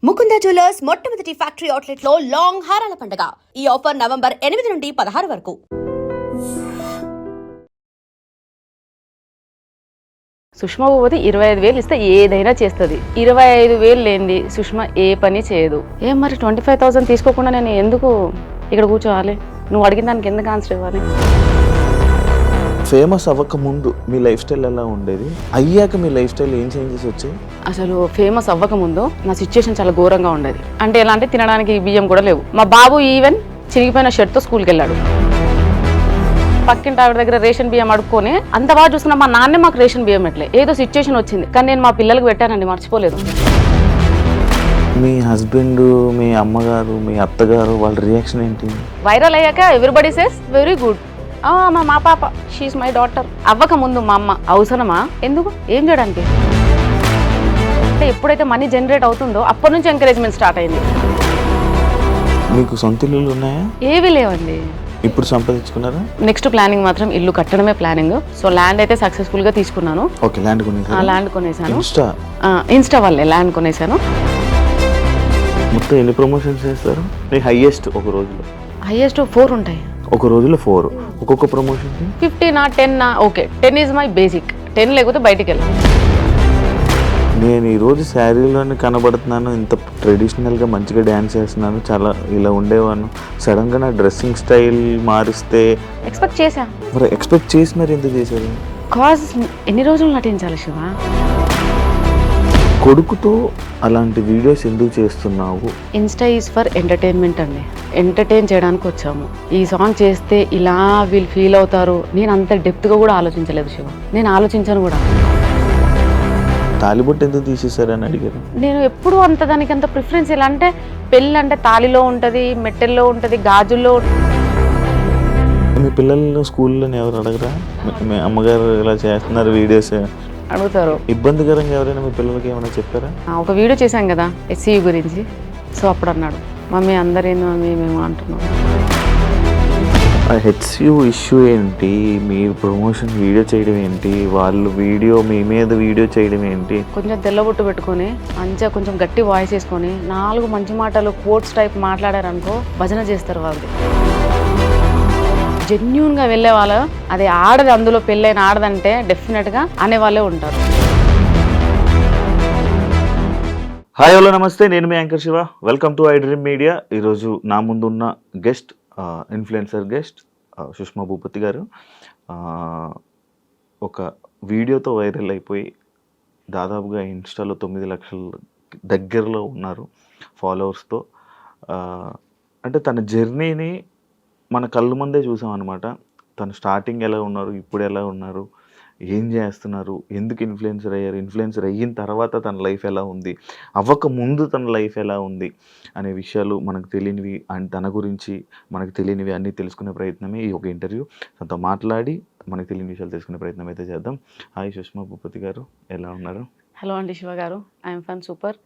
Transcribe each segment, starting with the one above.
Mukunda jewellers మొట్టమొదటి factory outlet లో long హారాల పండుగ. ఈ ఆఫర్ నవంబర్ 8 నుండి 16 వరకు. సుష్మా భూపతి 25,000 ఇస్తే ఏదైనా చేస్తుంది. 25,000 లేనిది సుష్మా ఏ పని చేయదు. ఏం మరి 25,000 తీసుకోకుండా నేను ఎందుకు ఇక్కడ కూర్చోవాలి? నువ్వు అడిగిన దానికి ఎందుకు ఆన్సర్ ఇవ్వాలి? ఫేమస్ అవ్వక ముందు మీ లైఫ్ స్టైల్ ఎలా ఉండేది, అయ్యాక మీ లైఫ్ స్టైల్ ఏం చేంజెస్ వచ్చాయి? అసలు ఫేమస్ అవ్వక ముందు నా సిచ్యుయేషన్ చాలా ఘోరంగా ఉండేది. అంటే ఎలా అంటే తినడానికి బియ్యం కూడా లేవు. మా బాబు ఈవెన్ చిరిగిపోయిన షర్ట్తో స్కూల్కి వెళ్ళాడు. పక్కింటి ఆవిడ దగ్గర రేషన్ బియ్యం అడుక్కొని అంత బాగా చూస్తున్నా మా నాన్నే మాకు రేషన్ బియ్యం ఎట్లే ఏదో సిచ్యుయేషన్ వచ్చింది, కానీ నేను మా పిల్లలకు పెట్టానండి, మర్చిపోలేదు. మీ హస్బెండ్, మీ అమ్మగారు, మీ అత్తగారు వాళ్ళ రియాక్షన్ ఏంటి? వైరల్ అయ్యాక ఎవ్రీబడి సేస్ వెరీ గుడ్, మా పాప షీఈ్ మై డాటర్. అవ్వక ముందు మా అమ్మ అవసరమా, ఎందుకు, ఏం చేయడానికి? అంటే ఎప్పుడైతే మనీ జనరేట్ అవుతుందో అప్పటి నుంచి ఎంకరేజ్మెంట్ స్టార్ట్ అయింది. మీకు సొంత ఇల్లులు ఉన్నాయా? ఏవి లేవండి. ఇప్పుడు సంపాదించుకున్నారా? నెక్స్ట్ ప్లానింగ్ మాత్రం ఇల్లు కట్టడమే ప్లానింగ్. సో ల్యాండ్ అయితే సక్సెస్ఫుల్ గా తీసుకున్నాను. ఓకే, ల్యాండ్ కొనేసాను. ల్యాండ్ కొనేసాను. ఇన్స్టా వల్లే ల్యాండ్ కొనేసాను. మొత్తం ఎన్ని ప్రమోషన్స్ చేస్తారు? మీ హైయెస్ట్ ఒక రోజులో? హైయెస్ట్ 4 ఉంటాయి. ఒక రోజులో 4. ఒక్కొక్క promotion 50 10 okay. 10 is my basic. 10 లేకపోతే బయటికి వెళ్ళి. నేను ఈరోజు శారీలోనే కనబడుతున్నాను, ఇంత ట్రెడిషనల్గా మంచిగా డ్యాన్స్ చేస్తున్నాను, చాలా ఇలా ఉండేవాను. సడన్గా నా డ్రెస్సింగ్ స్టైల్ మారిస్తే ఎక్స్పెక్ట్ చేశా. మరి ఎక్స్పెక్ట్ చేసి మరి ఎందుకు చేశారు? కాజ్ ఎన్ని రోజులు నటించాలి శివ? కొడుకుతో అలాంటి వీడియోస్ ఎందుకు చేస్తున్నావు? ఇన్స్టా ఈజ్ ఫర్ ఎంటర్టైన్మెంట్ అండి. ఎంటర్టైన్ చేయడానికి వచ్చాము. ఈ సాంగ్ చేస్తే ఇలా వీళ్ళు ఫీల్ అవుతారు, నేను అంత డెప్త్గా కూడా ఆలోచించలేదు శివ. నేను ఆలోచించాను కూడా. తాలిబొట్టు ఎందుకు తీసేశారని అడిగారు. నేను ఎప్పుడు అంత దానికి అంత ప్రిఫరెన్స్. ఎలా అంటే పెళ్ళి అంటే తాలిలో ఉంటుంది, మెట్టెల్లో ఉంటుంది, గాజుల్లో. మీ పిల్లలు స్కూల్లో ఎవరు అడగరా, మీ అమ్మగారు ఇలా చేస్తున్నారు వీడియోస్ అడుగుతారు? ఇబ్బందికరంగా ఎవరైనా మీ పిల్లలకి ఏమైనా చెప్పారా? ఒక వీడియో చేశాం కదా SCU గురించి. సో అప్పుడు అన్నాడు, మమ్మీ అందరేంది మమ్మీ మేము అంటున్నాం. HCU ఇష్యూ ఏంటి, మీరు ప్రమోషన్ వీడియో చేయడం ఏంటి, వాళ్ళు వీడియో మీ మీద వీడియో చేయడం ఏంటి? కొంచెం తెల్లబొట్టు పెట్టుకొని మంచిగా కొంచెం గట్టి వాయిస్ వేసుకొని 4 మంచి మాటలు కోట్స్ టైప్ మాట్లాడారనుకో భజన చేస్తారు వాళ్ళు. జెన్యూన్గా వెళ్ళే వాళ్ళు, అది ఆడది, అందులో పెళ్ళైన ఆడదంటే డెఫినెట్గా అనేవాళ్ళే ఉంటారు. హాయ్ హలో నమస్తే, నేను మీ anchor Shiva. Welcome to I dream media. ఈరోజు నా ముందున్న guest influencer guest Sushma Bhupathi garu. ఒక వీడియోతో వైరల్ అయిపోయి దాదాపుగా ఇన్స్టాలో 9 లక్షల దగ్గరలో ఉన్నారు ఫాలోవర్స్తో. అంటే తన జర్నీని మన కళ్ళ ముందే చూసాం అనమాట. తను స్టార్టింగ్ ఎలా ఉన్నారు, ఇప్పుడు ఎలా ఉన్నారు, ఏం చేస్తున్నారు, ఎందుకు ఇన్ఫ్లుయెన్సర్ అయ్యారు, ఇన్ఫ్లుయెన్సర్ అయిన తర్వాత తన లైఫ్ ఎలా ఉంది, అవ్వక ముందు తన లైఫ్ ఎలా ఉంది అనే విషయాలు మనకు తెలియనివి అండ్ తన గురించి మనకు తెలియనివి అన్నీ తెలుసుకునే ప్రయత్నమే ఈ ఒక ఇంటర్వ్యూ. తనతో మాట్లాడి మనకు తెలియని విషయాలు తెలుసుకునే ప్రయత్నం అయితే చేద్దాం. హాయ్ సుష్మా భూపతి గారు, ఎలా ఉన్నారు? హలో అండి శివ గారు, ఐఎమ్ ఫన్ సూపర్.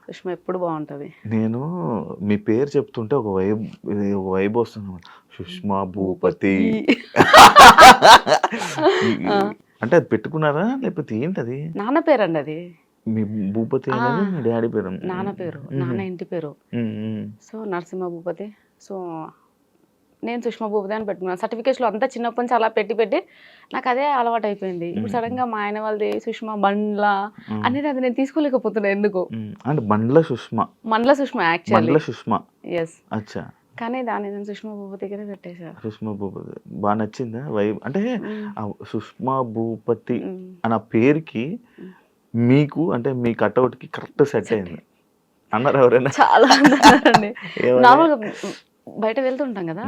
సుష్మా ఎప్పుడు బాగుంటుంది. నేను మీ పేరు చెప్తుంటే ఒక వైబ్ వస్తుంది, సుష్మా భూపతి. అంటే అది పెట్టుకున్నారా లేకపోతే ఏంటది? నాన్న పేరు అండి అది. మీ భూపతి అనేది మీ డాడీ పేరు? నాన్న పేరు, నాన్న ఇంటి పేరు. సో నరసింహ భూపతి. సో నేను సుష్మా భూపతి అని పెట్టుకున్నాను. సర్టిఫికేట్స్లో అంతా చిన్నప్పటి నుంచి అలా పెట్టి నాకు అదే అలవాటు అయిపోయింది. ఇప్పుడు సడన్గా మా ఆయన వాళ్ళది సుష్మా బండ్ల అనేది అది నేను తీసుకోలేకపోతున్నా ఎందుకు. అంటే బండ్ల సుష్మా, మండల సుష్మా యాక్చువల్లీ. సుష్మా ఎస్. అచ్చా. కానీ దాన్ని నేను సుష్మా భూపతిగానే పెట్టేశా. సుష్మా భూపతి బాగా నచ్చిందా వైబ్? అంటే సుష్మా భూపతి అన్న పేరుకి మీకు అంటే మీ కట్అవుట్కి కరెక్ట్ సెట్ అయింది అన్నారు ఎవరైనా? చాలా అన్నారండి. నార్మల్గా బయట వెళ్తుంటాం కదా,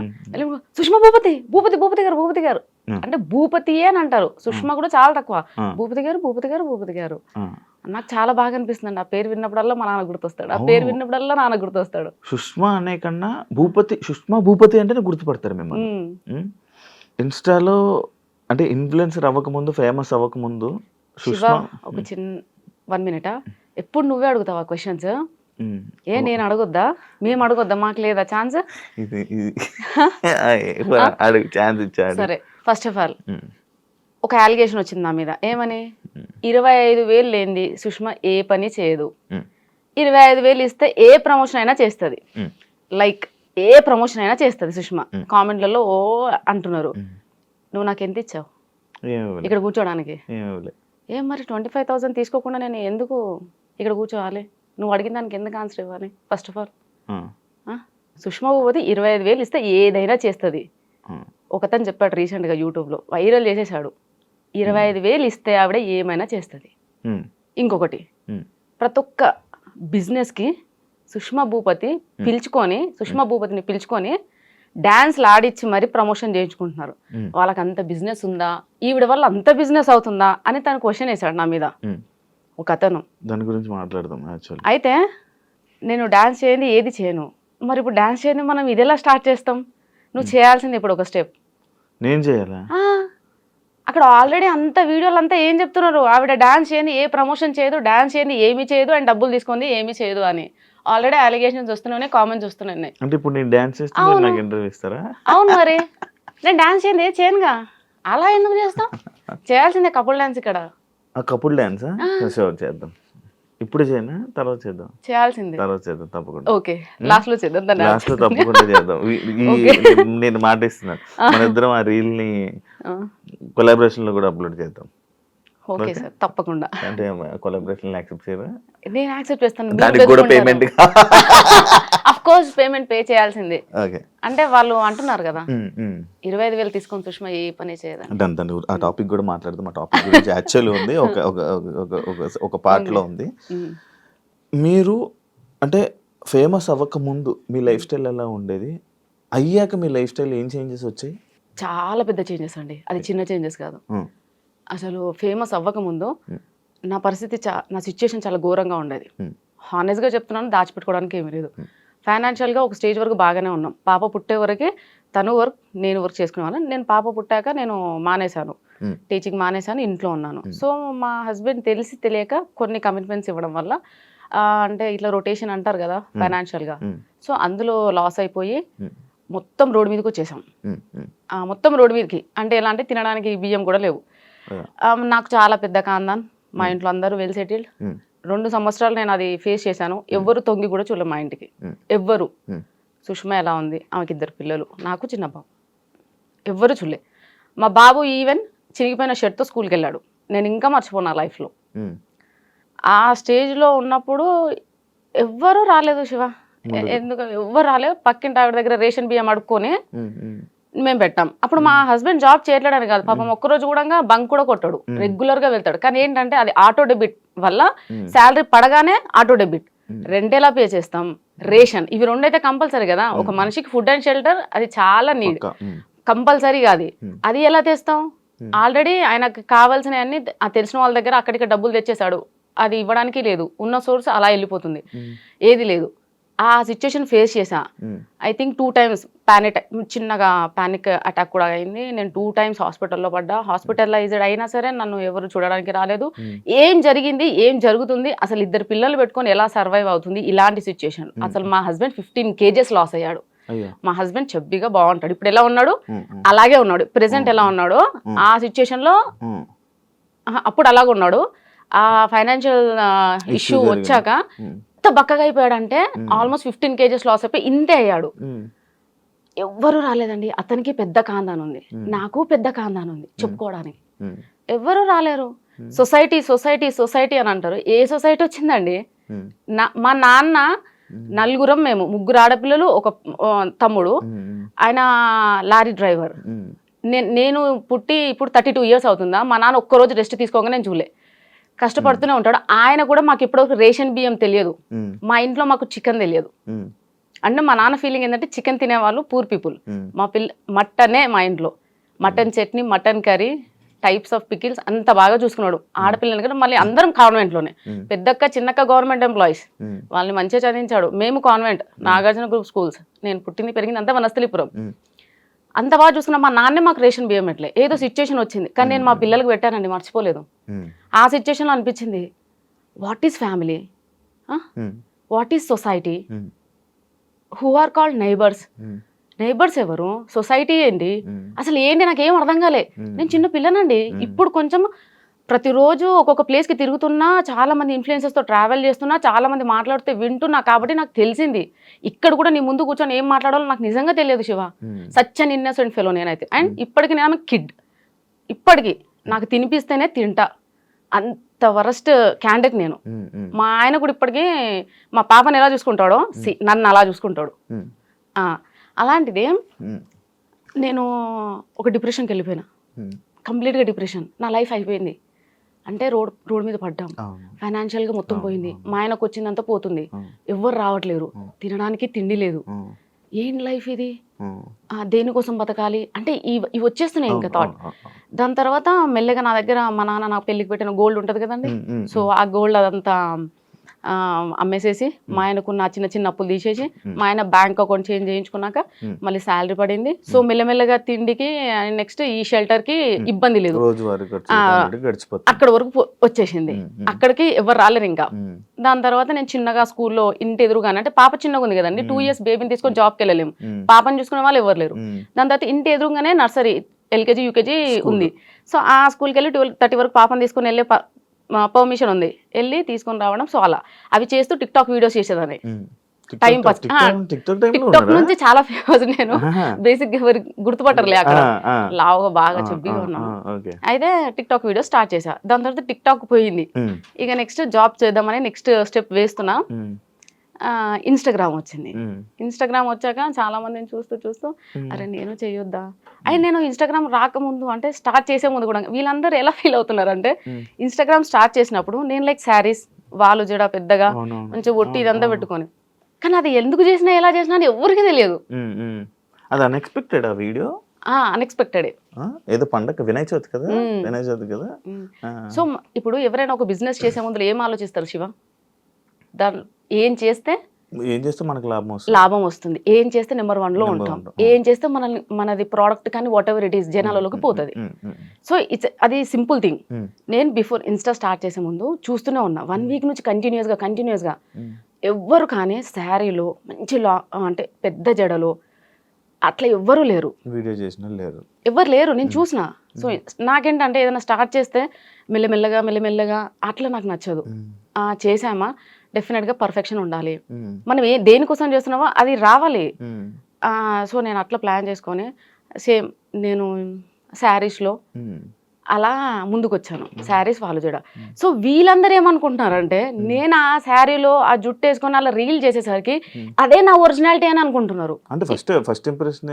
సుష్మా భూపతి భూపతి భూపతి గారు భూపతి గారు అంటే భూపతి అని అంటారు. సుష్మా కూడా చాలా తక్కువ. భూపతి గారు భూపతి గారు భూపతి గారు. నాకు చాలా బాగా అనిపిస్తుంది. ఆ పేరు విన్నప్పుడల్లా మా నాన్న గుర్తొస్తాడు, ఆ పేరు విన్నప్పుడల్లా నాన్న గుర్తొస్తాడు. సుష్మా అనే కన్నా భూపతి, సుష్మా భూపతి అంటేనే గుర్తుపడతారు మిమ్మల్ని. ఇన్స్టాలో అంటే ఇన్ఫ్లుయెన్సర్ అవ్వకముందు, ఫేమస్ అవ్వకముందు సుష్మా. ఒక చిన్న 1 మినిట్, ఎప్పుడు నువ్వే అడుగుతావా క్వశ్చన్స్? నేను అడగొద్దా? మేము అడగొద్దా? మాకు లేదా ఛాన్స్? సరే, ఫస్ట్ ఆఫ్ ఆల్ ఒక అలిగేషన్ వచ్చింది నా మీద. ఏమని? 25,000 లేనిది సుష్మా ఏ పని చేయదు. 25,000 ఇస్తే ఏ ప్రమోషన్ అయినా చేస్తుంది. ఉమ్, లైక్ ఏ ప్రమోషన్ అయినా చేస్తుంది సుష్మా. కామెంట్లలో ఓ అంటున్నారు, నువ్వు నాకు ఎంత ఇచ్చావు ఏమి ఇవ్వలే, ఇక్కడ కూర్చోడానికి? ఏమి ఇవ్వలే. ఏం మరి 25,000 తీసుకోకుండా నేను ఎందుకు ఇక్కడ కూర్చోవాలి? నువ్వు అడిగిన దానికి ఎందుకు ఆన్సర్ ఇవ్వాలి? ఫస్ట్ ఆఫ్ ఆల్ ఆ, సుష్మా భూపతి 25,000 ఇస్తే ఏదైనా చేస్తుంది. ఆ, ఒకతను చెప్పాడు రీసెంట్గా యూట్యూబ్లో, వైరల్ చేసేసాడు. 25,000 ఇస్తే ఆవిడ ఏమైనా చేస్తుంది. ఉమ్, ఇంకొకటి, ఉమ్, ప్రతి ఒక్క బిజినెస్కి సుష్మా భూపతిని పిలుచుకొని డాన్స్లు ఆడిచ్చి మరీ ప్రమోషన్ చేయించుకుంటున్నారు. ఉమ్, వాళ్ళకి అంత బిజినెస్ ఉందా, ఈవిడ వల్ల అంత బిజినెస్ అవుతుందా అని తను క్వశ్చన్ వేశాడు నా మీద ఉమ్. ఒక అతను. దాని గురించి మాట్లాడదాం యాక్చువల్లీ. అయితే నేను డాన్స్ చేయండి ఏది చేయను, మరి ఇప్పుడు డాన్స్ చేయండి మనం ఇది ఎలా స్టార్ట్ చేస్తాం? నువ్వు చేయాల్సింది ఇప్పుడు ఒక స్టెప్. నేను చేయాలా? అక్కడ ఆల్రెడీ అంత వీడియోలు అంతా ఏం చెప్తున్నారు, ఆవిడ డాన్స్ చేయండి ఏ ప్రమోషన్ చేయదు, డాన్స్ చేయండి ఏమీ చేయదు, అండ్ డబ్బులు తీసుకుంది ఏమీ చేయదు అని ఆల్రెడీ అలిగేషన్స్ వస్తున్నాయి, కామెంట్స్ వస్తున్నాయి. అంటే ఇప్పుడు నేను డాన్స్ చేస్తే మీరు నాకు ఇంటర్వ్యూ ఇస్తారా? అవును మరి, నేను డాన్స్ చేయండి ఏ చేయనుగా, అలా ఎందుకు చేస్తాం? చేయాల్సిందే కపుల్ డాన్స్ ఇక్కడ. ఆ కపుల్ డాన్సా? షూర్ చేద్దాం. ఇప్పుడు చేయనా తర్వాత చేద్దాం? చేయాల్సిందే. తర్వాత చేద్దాం తప్పకుండా. ఓకే, లాస్ట్ లో చేద్దాం. లాస్ట్ లో తప్పకుండా చేద్దాం. నేను మాట ఇస్తున్నాను, మన ఇద్దరం ఆ రీల్ ని కొలాబరేషన్ లో కూడా అప్లోడ్ చేద్దాం. ఓకే సార్, తప్పకుండా. అంటే కొలాబరేషన్ యాక్సెప్ట్ చేయరా? నేను యాక్సెప్ట్ చేస్తాను. దానికి కూడా payment of course payment pay చేయాల్సిందే. ఓకే, అంటే వాళ్ళు అంటున్నారు కదా 25,000 తీసుకొని సుష్మా ఏ పని చేయదా. దాని ఆ టాపిక్ కూడా మాట్లాడదాం. ఆ టాపిక్ గురించి యాక్చువల్లీ ఉంది, ఒక పార్ట్ లో ఉంది. మీరు అంటే ఫేమస్ అవ్వక ముందు మీ లైఫ్ స్టైల్ ఎలా ఉండేది, అయ్యాక మీ లైఫ్ స్టైల్ ఏం చేంజెస్ వచ్చాయి? చాలా పెద్ద చేంజెస్ అండి, అది చిన్న చేంజెస్ కాదు. అసలు ఫేమస్ అవ్వకముందు నా పరిస్థితి నా సిచ్యుయేషన్ చాలా ఘోరంగా ఉండేది. హానెస్ట్గా చెప్తున్నాను, దాచిపెట్టుకోవడానికి ఏమీ లేదు. ఫైనాన్షియల్గా ఒక స్టేజ్ వరకు బాగానే ఉన్నాం. పాప పుట్టే వరకే తను వర్క్ నేను వర్క్ చేసుకునేవాళ్ళం. నేను పాప పుట్టాక నేను మానేశాను, టీచింగ్ మానేశాను, ఇంట్లో ఉన్నాను. సో మా హస్బెండ్ తెలిసి తెలియక కొన్ని కమిట్మెంట్స్ ఇవ్వడం వల్ల అంటే ఇట్లా రొటేషన్ అంటారు కదా ఫైనాన్షియల్గా, సో అందులో లాస్ అయిపోయి మొత్తం రోడ్డు మీదకి వచ్చేసాం. మొత్తం రోడ్డు మీదకి అంటే ఎలా అంటే తినడానికి బియ్యం కూడా లేవు. నాకు చాలా పెద్ద కాందాన్, మా ఇంట్లో అందరూ వెల్ సెటిల్డ్. 2 సంవత్సరాలు నేను అది ఫేస్ చేశాను. ఎవ్వరు తొంగి కూడా చూడలేదు మా ఇంటికి, ఎవ్వరు. సుష్మా ఎలా ఉంది, ఆమెకి 2 పిల్లలు, నాకు చిన్న బాబు, ఎవ్వరు చూడలే. మా బాబు ఈవెన్ చిరిగిపోయిన షర్ట్తో స్కూల్కి వెళ్ళాడు. నేను ఇంకా మర్చిపోను నా లైఫ్లో. ఆ స్టేజ్లో ఉన్నప్పుడు ఎవ్వరూ రాలేదు శివ, ఎందుకు ఎవ్వరు రాలేదు. పక్కింటి ఆవిడ దగ్గర రేషన్ బియ్యం అడుక్కొని మేము పెట్టాం. అప్పుడు మా హస్బెండ్ జాబ్ చేయట్లేదని కాదు, పాపం ఒక్కరోజు కూడా బంక్ కూడా కొట్టాడు, రెగ్యులర్ గా వెళ్తాడు. కానీ ఏంటంటే అది ఆటో డెబిట్ వల్ల శాలరీ పడగానే ఆటో డెబిట్, రెంట్ ఎలా పే చేస్తాం, రేషన్, ఇవి 2 అయితే కంపల్సరీ కదా. ఒక మనిషికి ఫుడ్ అండ్ షెల్టర్ అది చాలా నీడ్, కంపల్సరీగా అది ఎలా తెస్తాం? ఆల్రెడీ ఆయనకు కావాల్సినవన్నీ తెలిసిన వాళ్ళ దగ్గర అక్కడికి డబ్బులు తెచ్చేసాడు, అది ఇవ్వడానికి లేదు. ఉన్న సోర్స్ అలా వెళ్ళిపోతుంది, ఏది లేదు. ఆ సిచ్యుయేషన్ ఫేస్ చేసా. ఐ థింక్ 2 times చిన్నగా పానిక్ అటాక్ కూడా అయింది. నేను 2 times హాస్పిటల్లో పడ్డా. హాస్పిటలైజ్డ్ అయినా సరే నన్ను ఎవరు చూడడానికి రాలేదు. ఏం జరిగింది, ఏం జరుగుతుంది, అసలు 2 పిల్లలు పెట్టుకొని ఎలా సర్వైవ్ అవుతుంది, ఇలాంటి సిచ్యుయేషన్. అసలు మా హస్బెండ్ 15 kgs లాస్ అయ్యాడు. మా హస్బెండ్ చెబ్బిగా బాగుంటాడు, ఇప్పుడు ఎలా ఉన్నాడు అలాగే ఉన్నాడు. ప్రెసెంట్ ఎలా ఉన్నాడో ఆ సిచ్యుయేషన్ లో అప్పుడు అలాగే ఉన్నాడు. ఆ ఫైనాన్షియల్ ఇష్యూ వచ్చాక ఎంత బక్కగా అయిపోయాడంటే ఆల్మోస్ట్ 15 kgs లాస్ అయిపోయి ఇంతే అయ్యాడు. ఎవ్వరూ రాలేదండి. అతనికి పెద్ద కాందాన్ ఉంది, నాకు పెద్ద కాందాన్ ఉంది, చెప్పుకోవడానికి ఎవ్వరూ రాలేరు. సొసైటీ సొసైటీ సొసైటీ అని అంటారు. ఏ సొసైటీ వచ్చిందండి? మా నాన్న నలుగురం, మేము 3 ఆడపిల్లలు, ఒక తమ్ముడు, ఆయన లారీ డ్రైవర్. నేను పుట్టి ఇప్పుడు 32 years అవుతుందా, మా నాన్న ఒక్కరోజు రెస్ట్ తీసుకోగా నేను చూలే, కష్టపడుతూనే ఉంటాడు. ఆయన కూడా మాకు ఇప్పటివరకు రేషన్ బియ్యం తెలియదు, మా ఇంట్లో మాకు చికెన్ తెలియదు. అంటే మా నాన్న ఫీలింగ్ ఏంటంటే చికెన్ తినేవాళ్ళు పూర్ పీపుల్. మా మటనే మా ఇంట్లో, mutton chutney, mutton curry, types of pickles అంత బాగా చూసుకున్నాడు. ఆడపిల్లలు కదా, మళ్ళీ అందరం కాన్వెంట్లోనే, పెద్దక్క చిన్నక్క గవర్నమెంట్ ఎంప్లాయీస్, వాళ్ళని మంచిగా చదివించాడు. మేము కాన్వెంట్, నాగార్జున గ్రూప్ స్కూల్స్, నేను పుట్టింది పెరిగింది అంతా వనస్థలిపురం. అంత బాగా చూసుకున్నా. మా నాన్నే మాకు రేషన్ బియ్యం ఎట్లే, ఏదో సిచ్యుయేషన్ వచ్చింది కానీ నేను మా పిల్లలకు పెట్టానండి, మర్చిపోలేదు. ఆ సిచ్యుయేషన్లో అనిపించింది, what is family, what is society, who are called neighbours, neighbours ఎవరు, సొసైటీ ఏంటి, అసలు ఏంటి నాకేం అర్థం కాలే. నేను చిన్న పిల్లనండి, ఇప్పుడు కొంచెం ప్రతిరోజు ఒక్కొక్క ప్లేస్కి తిరుగుతున్నా, చాలా మంది ఇన్ఫ్లుయెన్సర్స్తో ట్రావెల్ చేస్తున్నా, చాలా మంది మాట్లాడితే వింటున్నా, కాబట్టి నాకు తెలిసింది ఇక్కడ కూడా నీ ముందు కూర్చొని ఏం మాట్లాడాలో నాకు నిజంగా తెలియదు Shiva. Such an innocent fellow నేనైతే. అండ్ ఇప్పటికి నేను కిడ్, ఇప్పటికి నాకు తినిపిస్తేనే తింటా, అంత వరస్ట్ క్యాండిడేట్ నేను. మా ఆయన కూడా ఇప్పటికీ మా పాపని ఎలా చూసుకుంటాడో నన్ను అలా చూసుకుంటాడు. అలాంటిది నేను ఒక డిప్రెషన్కి వెళ్ళిపోయినా, కంప్లీట్గా డిప్రెషన్. నా లైఫ్ అయిపోయింది అంటే రోడ్ మీద పడ్డాం, ఫైనాన్షియల్గా మొత్తం పోయింది, మా ఆయనకు వచ్చిందంతా పోతుంది, ఎవ్వరు రావట్లేరు, తినడానికి తిండి లేదు, ఏం లైఫ్ ఇది, దేనికోసం బతకాలి అంటే ఇవి వచ్చేస్తున్నాయి ఇంకా థాట్. దాని తర్వాత మెల్లగా నా దగ్గర మా నాన్న నాకు పెళ్ళికి పెట్టిన గోల్డ్ ఉంటుంది కదండి, సో ఆ గోల్డ్ అదంతా అమ్మేసేసి మా ఆయనకున్న చిన్న చిన్న అప్పులు తీసేసి మా ఆయన బ్యాంక్ అకౌంట్ చేంజ్ చేయించుకున్నాక మళ్ళీ శాలరీ పడింది. సో మెల్లమెల్లగా తిండికి నెక్స్ట్ ఈ షెల్టర్ కి ఇబ్బంది లేదు, అక్కడ వరకు వచ్చేసింది. అక్కడికి ఎవరు రాలేరు ఇంకా. దాని తర్వాత నేను చిన్నగా స్కూల్లో ఇంటి ఎదురుగానే, అంటే పాప చిన్నగా ఉంది కదండి, 2 years బేబీని తీసుకొని జాబ్కి వెళ్ళలేము, పాపని చూసుకునే వాళ్ళు ఎవరు లేరు. దాని తర్వాత ఇంటి ఎదురుగానే నర్సరీ, LKG UKG ఉంది. సో ఆ స్కూల్కి వెళ్ళి 12:30 వరకు పాపని తీసుకొని వెళ్ళే పర్మిషన్ ఉంది, వెళ్ళి తీసుకొని రావడం. సో అలా అవి చేస్తూ టిక్టాక్ వీడియోస్ చేసేదాన్ని టైం పాస్. టిక్టాక్ నుంచి చాలా ఫేమస్ నేను, బేసిక్ ఎవరు గుర్తుపట్టరులే అక్కడ, లావుగా బాగా చెబ్బిగా ఉన్నాను. అయితే టిక్టాక్ వీడియో స్టార్ట్ చేసా. దాని తర్వాత టిక్టాక్ పోయింది. ఇక నెక్స్ట్ జాబ్ చేద్దామని నెక్స్ట్ స్టెప్ వేస్తున్నా. ఇన్స్టాగ్రామ్ వచ్చింది. ఇన్స్టాగ్రామ్ వచ్చాక చాలా మందిని చూస్తూ అరే నేను చేయొద్దా. అయితే నేను ఇన్స్టాగ్రామ్ రాకముందు, అంటే స్టార్ట్ చేసే ముందు కూడా వీళ్ళందరూ ఎలా ఫీల్ అవుతున్నారు అంటే, ఇన్స్టాగ్రామ్ స్టార్ట్ చేసినప్పుడు నేను లైక్ శారీస్, వాళ్ళు జడ పెద్దగా మంచిగా ఒట్టి ఇదంతా పెట్టుకొని, కానీ అది ఎందుకు చేసినా ఎలా చేసినా అని ఎవరికి తెలియదు. అది అన్ఎక్స్పెక్టెడ్ ఆ వీడియో, అన్ఎక్స్పెక్టెడ్. ఏదో పండగ వినాయక చవితి కదా, వినాయక చవితి కదా. సో ఇప్పుడు ఎవరైనా ఒక బిజినెస్ చేసే ముందు ఏం ఆలోచిస్తారు శివ? దాని ఏం చేస్తే మనకు లాభం వస్తుంది, ఏం చేస్తే నెంబర్ 1లో ఉంటాం, ఏం చేస్తే మనది ప్రోడక్ట్ కానీ వాట్ ఎవర్ ఇట్ ఈస్ జనాలలోకి పోతుంది. సో అది సింపుల్ థింగ్. నేను బిఫోర్ ఇన్స్టా స్టార్ట్ చేసే ముందు చూస్తూనే ఉన్నా, 1 week నుంచి కంటిన్యూస్గా ఎవ్వరు కానీ శారీలో మంచి అంటే పెద్ద జడలో అట్లా ఎవ్వరూ లేరు, వీడియో చేసిన లేరు, ఎవ్వరు లేరు. నేను చూసిన. సో నాకేంటంటే ఏదైనా స్టార్ట్ చేస్తే మెల్లమెల్లగా అట్లా నాకు నచ్చదు. చేసామా డెఫినెట్గా పర్ఫెక్షన్ ఉండాలి, మనం దేనికోసం చేస్తున్నామో అది రావాలి. సో నేను అట్లా ప్లాన్ చేసుకొని సేమ్ నేను శారీస్లో అలా ముందుకు వచ్చాను, శారీస్ వాళ్ళు చూడ. సో వీళ్ళందరూ ఏమనుకుంటున్నారంటే, నేను ఆ శారీలో ఆ జుట్టు వేసుకొని అలా రీల్ చేసేసరికి అదే నా ఒరిజినాలిటీ అని అనుకుంటున్నారు. అంటే ఫస్ట్ ఇంప్రెషన్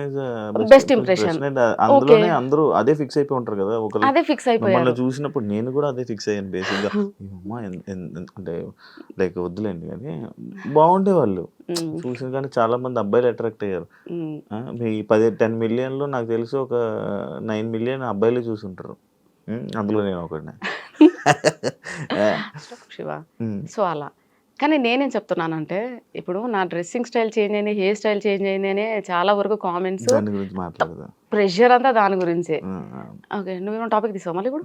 బెస్ట్ ఇంప్రెషన్, అందులోనే అందరూ అదే ఫిక్స్ అయిపోయి ఉంటారు కదా. అదే ఫిక్స్ అయిపోయారు. చూసినప్పుడు నేను కూడా అదే ఫిక్స్ అయ్యాను బేసిక్గా. అంటే లైక్ వద్దులేండి కానీ బాగుండే వాళ్ళు చూసిన, కానీ చాలా మంది అబ్బాయిలు అట్రాక్ట్ అయ్యారు. మీ 10 million నాకు తెలిసి ఒక 9 million అబ్బాయిలు చూసుంటారు, అందులో నేను ఒకటి. శివ సో అలా. కానీ నేనేం చెప్తున్నానంటే, ఇప్పుడు నా డ్రెస్సింగ్ స్టైల్ చేంజ్ అయింది, హెయిర్ స్టైల్ చేంజ్ అయింది అనే చాలా వరకు కామెంట్స్, ప్రెషర్ అంతా దాని గురించే. ఓకే, నువ్వేమో టాపిక్ తీసావు మళ్ళీ ఇప్పుడు.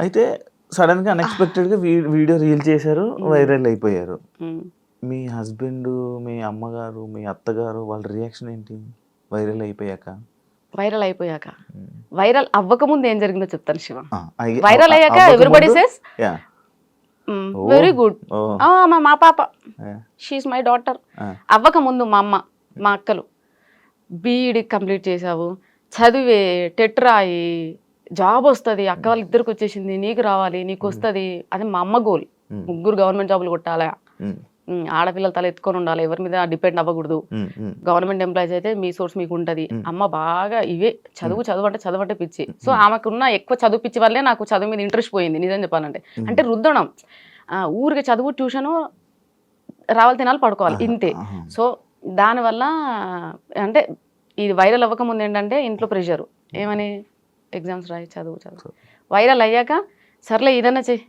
అయితే సడన్ గా అన్ఎక్స్పెక్టెడ్ గా వీడియో రీల్ చేశారు, వైరల్ అయిపోయారు. మీ హస్బెండ్, మీ అమ్మగారు, మీ అత్తగారు వాళ్ళ రియాక్షన్ ఏంటి వైరల్ అయిపోయాక? వైరల్ అవ్వకముందు ఏం జరిగిందో చెప్తాను శివ. వైరల్ అయ్యాక ఎవ్రీబడి సేస్ వెరీ గుడ్, మా పాప షీఈస్ మై డాటర్. అవ్వకముందు మా అమ్మ, మా అక్కలు బీఈడి కంప్లీట్ చేసావు, చదివే, టెట్ రాయి, జాబ్ వస్తుంది, అక్క వాళ్ళు ఇద్దరికి వచ్చేసింది, నీకు రావాలి, నీకు వస్తుంది. అది మా అమ్మ గోల్. 3 government జాబులు కొట్టాలా, ఆడపిల్లలు తల ఎత్తుకొని ఉండాలి, ఎవరి మీద డిపెండ్ అవ్వకూడదు, గవర్నమెంట్ ఎంప్లాయీస్ అయితే మీ సోర్స్ మీకు ఉంటుంది. అమ్మ బాగా ఇవే చదువు అంటే పిచ్చి. సో ఆమెకున్న ఎక్కువ చదువు పిచ్చి వల్లే నాకు చదువు మీద ఇంట్రెస్ట్ పోయింది నిజం చెప్పాలంటే. అంటే రుద్దడం, ఊరికి చదువు, ట్యూషను, రావాలి, తినాలి, పడుకోవాలి, ఇంతే. సో దానివల్ల అంటే ఇది వైరల్ అవ్వకముందు ఏంటంటే ఇంట్లో ప్రెషరు, ఏమని ఎగ్జామ్స్ రాయి, చదువు. వైరల్ అయ్యాక సర్లే ఏదన్నా చెయ్యి,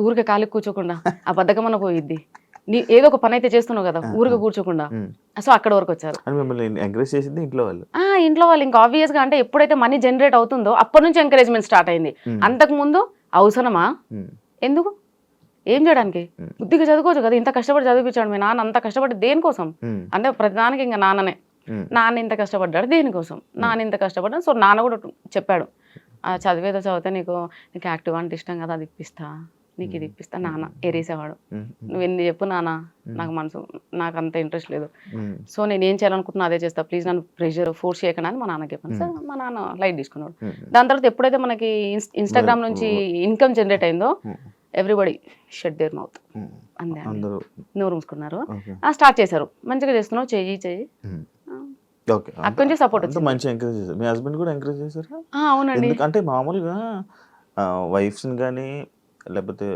ఊరికే ఖాళీ కూర్చోకుండా ఆ బద్ధకమన్న పోయిద్ది, నీ ఏదో ఒక పని అయితే చేస్తున్నావు కదా, ఊరికే కూర్చోకుండా. సో అక్కడ వరకు వచ్చారు. ఇంట్లో వాళ్ళు ఇంకా ఆబ్వియస్ గా, అంటే ఎప్పుడైతే మనీ జనరేట్ అవుతుందో అప్పటి నుంచి ఎంకరేజ్మెంట్ స్టార్ట్ అయింది. అంతకు ముందు అవసరమా, ఎందుకు, ఏం చేయడానికి, బుద్ధిగా చదువుకోవచ్చు కదా, ఇంత కష్టపడి చదివించాడు మీ నాన్న, అంత కష్టపడి దేనికోసం అంటే ప్రతిదానికి ఇంకా నాన్న ఇంత కష్టపడ్డాడు దేనికోసం, నాన్న ఇంత కష్టపడ్డాడు. సో నాన్న కూడా చెప్పాడు, చదివేదో చదివితే నీకు యాక్టివ్ అంటే ఇష్టం కదా, అది ఇప్పిస్తా, నీకు ఇది ఇప్పిస్తా నాన్న ఎరేసేవాడు. నువ్వు ఎన్ని చెప్పు నాన్న, నాకు అంత ఇంట్రెస్ట్ లేదు, సో నేను ఏం చేయాలనుకుంటున్నా అదే చేస్తా, ప్లీజ్ నన్ను ప్రెషర్ ఫోర్స్ చేయకుండా అని మా నాన్నకి చెప్పాను. సార్ మా నాన్న లైట్ తీసుకున్నాడు. దాని తర్వాత ఎప్పుడైతే మనకి ఇన్స్టాగ్రామ్ నుంచి ఇన్కమ్ జనరేట్ అయిందో ఎవ్రీబడి షట్ దేర్ మౌత్, అంతే నోరు మూసుకున్నారు. స్టార్ట్ చేశారు, మంచిగా చేస్తున్నావు, చెయ్యి అక్కడి నుంచి సపోర్ట్ వచ్చింది. మంచి ఎంకరేజ్ చేశారు. మీ హస్బెండ్ కూడా ఎంకరేజ్ చేశారు? అవునండి. అంటే మామూలుగా వైఫ్స్ని కానీ లేకపోతే